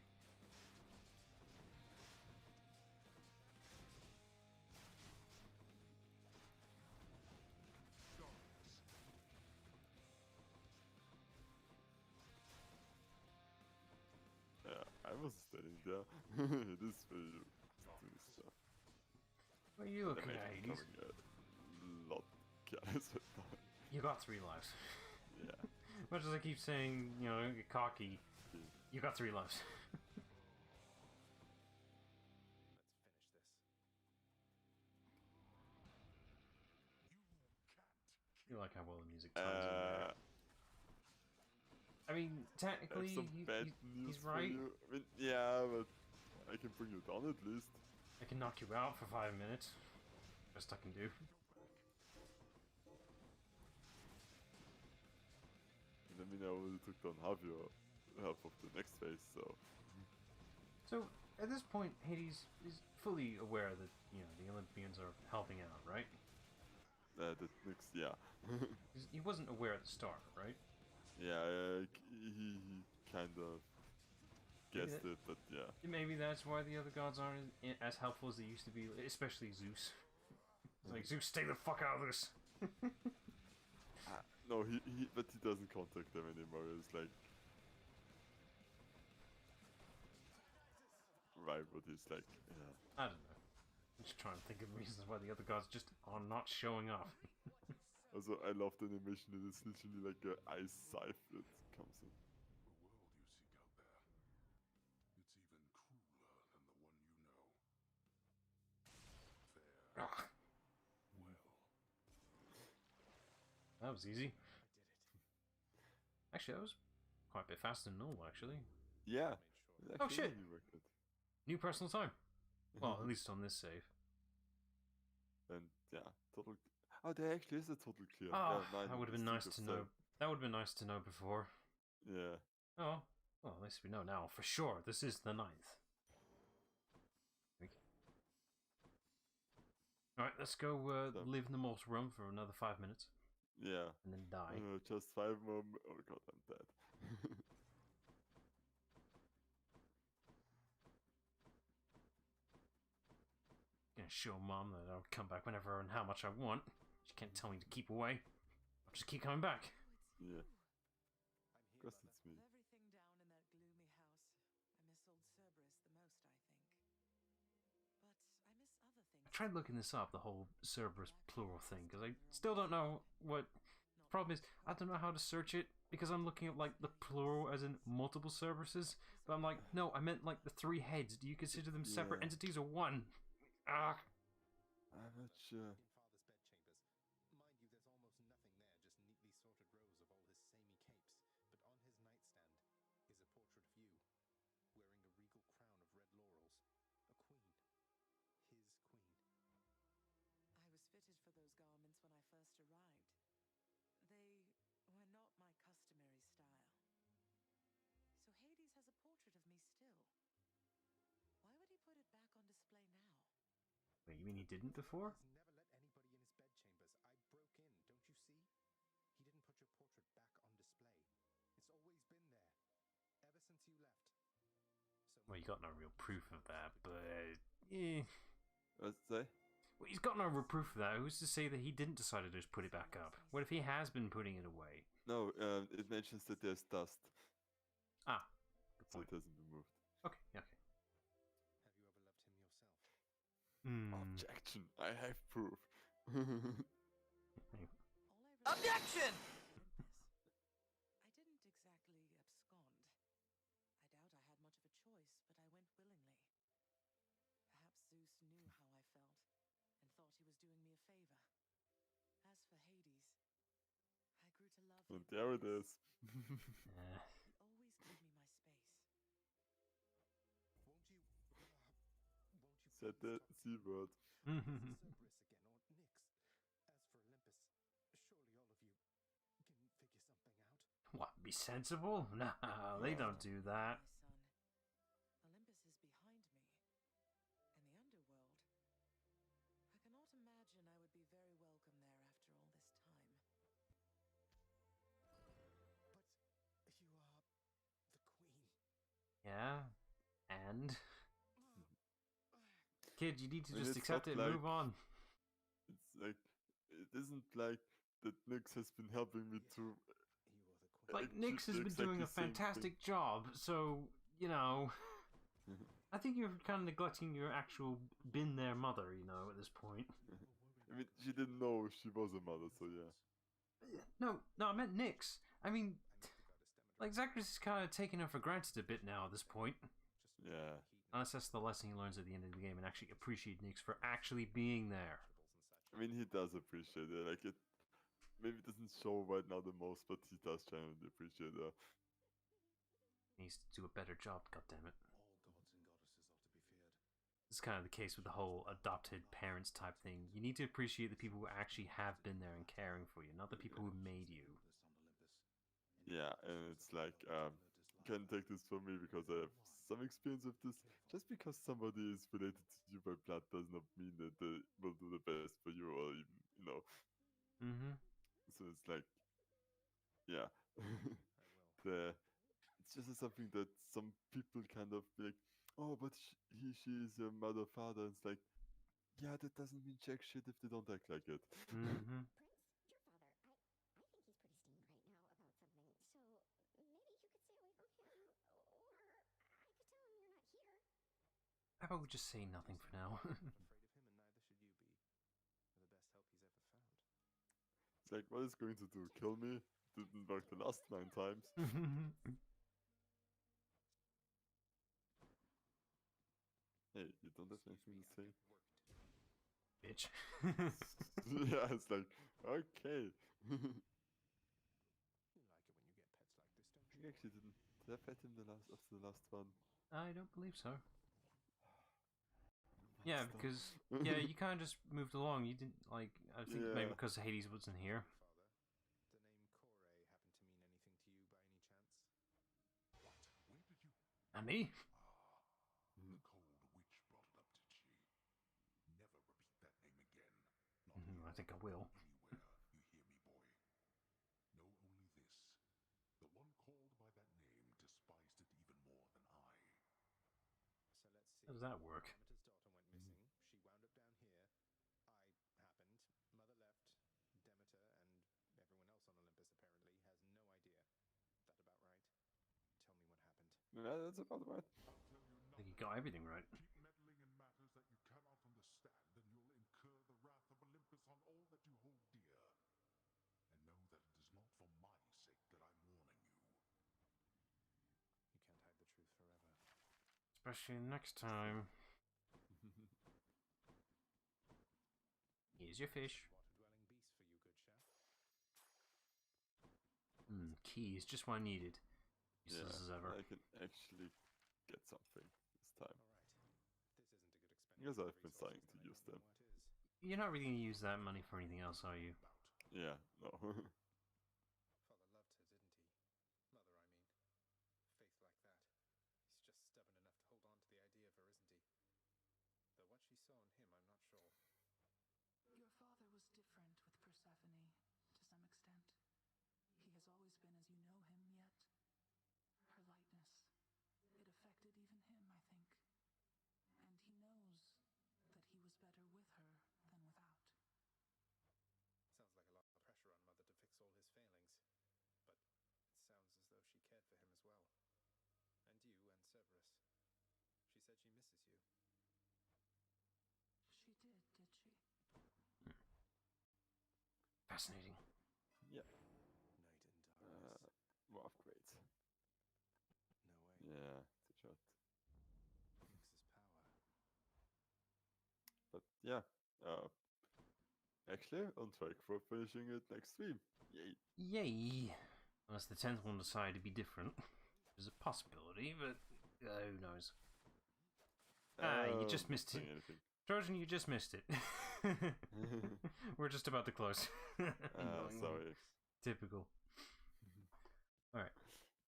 Yeah, I was standing there. It is for you to do stuff. What are you looking at, Hades? A lot careless with that. You got 3 lives. Yeah. Much as I keep saying, don't get cocky, you got 3 lives. You like how well the music ties in there. I mean, I have technically, some bad news he's for right. you. I mean, yeah, but I can bring you down at least. I can knock you out for 5 minutes. Best I can do. And I mean, I already took down half of the next phase, so. So, at this point, Hades is fully aware that, you know, the Olympians are helping out, right? The next, yeah. He wasn't aware at the start, right? Yeah, he kind of guessed it, but yeah. Maybe that's why the other gods aren't as helpful as they used to be, especially Zeus. It's like, Zeus, stay the fuck out of this! No, but he doesn't contact them anymore. It's like, right, but he's like, yeah. I don't know. I'm just trying to think of reasons why the other gods just are not showing up. Also, I love the animation. It is literally like an ice scythe that comes in. The world you seek out there, it's even crueler than the one you know. There. Well. That was easy. I did it. Actually, that was quite a bit faster than normal, actually. Yeah. Made sure. Oh, shit. New record. New personal time. Well, at least on this save. And yeah, total. Oh, there actually is a total clear. Oh, Yeah, that would have been nice to know. That would have been nice to know before. Yeah. Oh, well, at least we know now for sure. This is the 9th. Alright, let's go live in the mortal realm for another 5 minutes. Yeah. And then die. Just 5 more. Oh god, I'm dead. Gonna show Mom that I'll come back whenever and how much I want. She can't tell me to keep away. I'll just keep coming back. Yeah. I'm Of course here, it's me. Of everything down in that gloomy house, I miss old Cerberus the most, I think. But I miss other things. I tried looking this up, the whole Cerberus plural thing, because I still don't know what... The problem is, I don't know how to search it, because I'm looking at, like, the plural as in multiple Cerberuses, but I'm like, no, I meant, like, the 3 heads. Do you consider them separate Yeah. entities or one? Ah! I'm not sure. In Father's bedchambers. Mind you, there's almost nothing there, just neatly sorted rows of all his samey capes. But on his nightstand is a portrait of you, wearing a regal crown of red laurels. A queen. His queen. I was fitted for those garments when I first arrived. They were not my customary style. So Hades has a portrait of me still. Why would he put it back on display now? Wait, you mean he didn't before? He's never let anybody in his bedchambers. I broke in, don't you see? He didn't put your portrait back on display. It's always been there, ever since you left. So Well, you got no real proof of that, but... eh. What's that? Well, he's got no real proof of that. Who's to say that he didn't decide to just put it back up? What if he has been putting it away? No, it mentions that there's dust, Ah, good so point. it hasn't been moved. Okay, okay. have you ever loved him yourself? Objection! I have proof. Objection! I didn't exactly abscond. I doubt I had much of a choice, but I went willingly. Perhaps Zeus knew how I felt, and thought he was doing me a favor. As for Hades, I grew to love him. And there it is. Eh. He always gave me my space. Won't you Said the please C word. stop? Cerberus again, or Nyx. As for Olympus, surely all of you can figure something out. What, be sensible? No, they don't do that. My son, Olympus is behind me. And the underworld. I cannot imagine I would be very welcome there after all this time. But you are the queen. Yeah, and? Kid, you need to I mean, just it's accept not it and move like- on. It's like, it isn't like that Nyx has been helping me to. You are the queen. Like, keep Nyx has the been doing a exactly same thing. fantastic job, so, you know... I think you're kind of neglecting your actual been-there mother, you know, at this point. I mean, she didn't know she was a mother, so yeah. No, I meant Nyx. I mean, I like, meant about Demeter. Zacharias is kind of taking her for granted a bit now at this point. Just Yeah. heat Unless that's the lesson he learns at the end of the game and actually appreciate Nyx for actually being there. I mean, he does appreciate it. Like, it maybe doesn't show right now the most, but he does genuinely appreciate it. He needs to do a better job, goddammit. All gods and goddesses are to be feared. It's kind of the case with the whole adopted parents type thing. You need to appreciate the people who actually have been there and caring for you, not the people who made you. Yeah, and it's like, can take this from me because I have some experience with this. Just because somebody is related to you by blood does not mean that they will do the best for you, or even, you know. Mm-hmm. So it's like, yeah. I will. It's just something that some people kind of be like, oh, but she is your mother, father. And it's like, yeah, that doesn't mean jack shit if they don't act like it. Mm-hmm. Prince, your father, I think he's pretty steamed right now about something, so maybe you could stay away from him, or I could tell him you're not here. How about we just say nothing for now? I'm not afraid of him, and neither should you be. You're the best help he's ever found. It's like, what is going to do? Kill me? Didn't work the last 9 times. Hey, you don't have anything to say? Bitch. Yeah, it's like, okay. You like it when you get pets like this, don't I you? actually didn't. Did I pet him after the last one? I don't believe so. But Yeah, still. because yeah, you kind of just moved along. You didn't like. I think Yeah. maybe because Hades wasn't here. Father, the name Kore happen to mean anything to you by any chance? What? Where did you... And me? The cold witch brought it up, did she? Never repeat that name again. Not here. I think I will. Anywhere. You hear me, boy? Know only this. The one called by that name despised it even more than I. So let's see. How does that work? Demeter's daughter went missing. She wound up down here. I happened. Mother left. Demeter and everyone else on Olympus apparently has no idea. That about right? Tell me what happened. Yeah, that's about right. I'll tell you I think you nothing. got everything right. Keep meddling in matters that you cannot understand, and you'll incur the wrath of Olympus on all that you hold dear. And know that it is not for my sake that I'm warning you. You can't hide the truth forever. Especially next time. Here's your fish. Water-dwelling beast for you, good chef. Keys, just what I needed. Useless as ever. I can actually get something this time. Alright. This isn't a good expenditure. Because I've been resources, starting to then I use don't them. know what is. You're not really gonna use that money for anything else, are you? Yeah, no. Father loved her, didn't he? Mother, I mean. Faith like that. He's just stubborn enough to hold on to the idea of her, isn't he? Though what she saw in him, I'm not sure. Your father was different with Persephone, to some extent. He has always been as you know him, yet her lightness, it affected even him, I think. And he knows that he was better with her than without. Sounds like a lot of pressure on Mother to fix all his failings. But it sounds as though she cared for him as well. And you and Severus. She said she misses you. She did she? Fascinating. Yeah. Night in darkness. More upgrades. No way. Yeah, it's a shot. Mixes power. But yeah, actually on track for finishing it next stream. Yay! Yay! Unless the 10th one decided to be different. There's a possibility, but who knows. You just missed it. saying anything. Trojan, you just missed it. We're just about to close. Annoyingly. Sorry. Typical. Alright,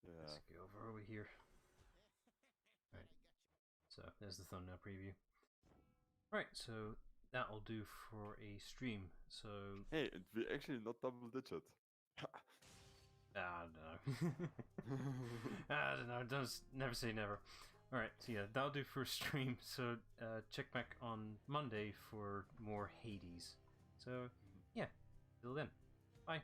Yeah. let's go over here. Alright, so there's the thumbnail preview. Right, so that'll do for a stream. So Hey, and we actually not double digit. I don't know. I don't know. Never say never. Alright, so yeah, that'll do for a stream. So check back on Monday for more Hades. So yeah, till then, bye.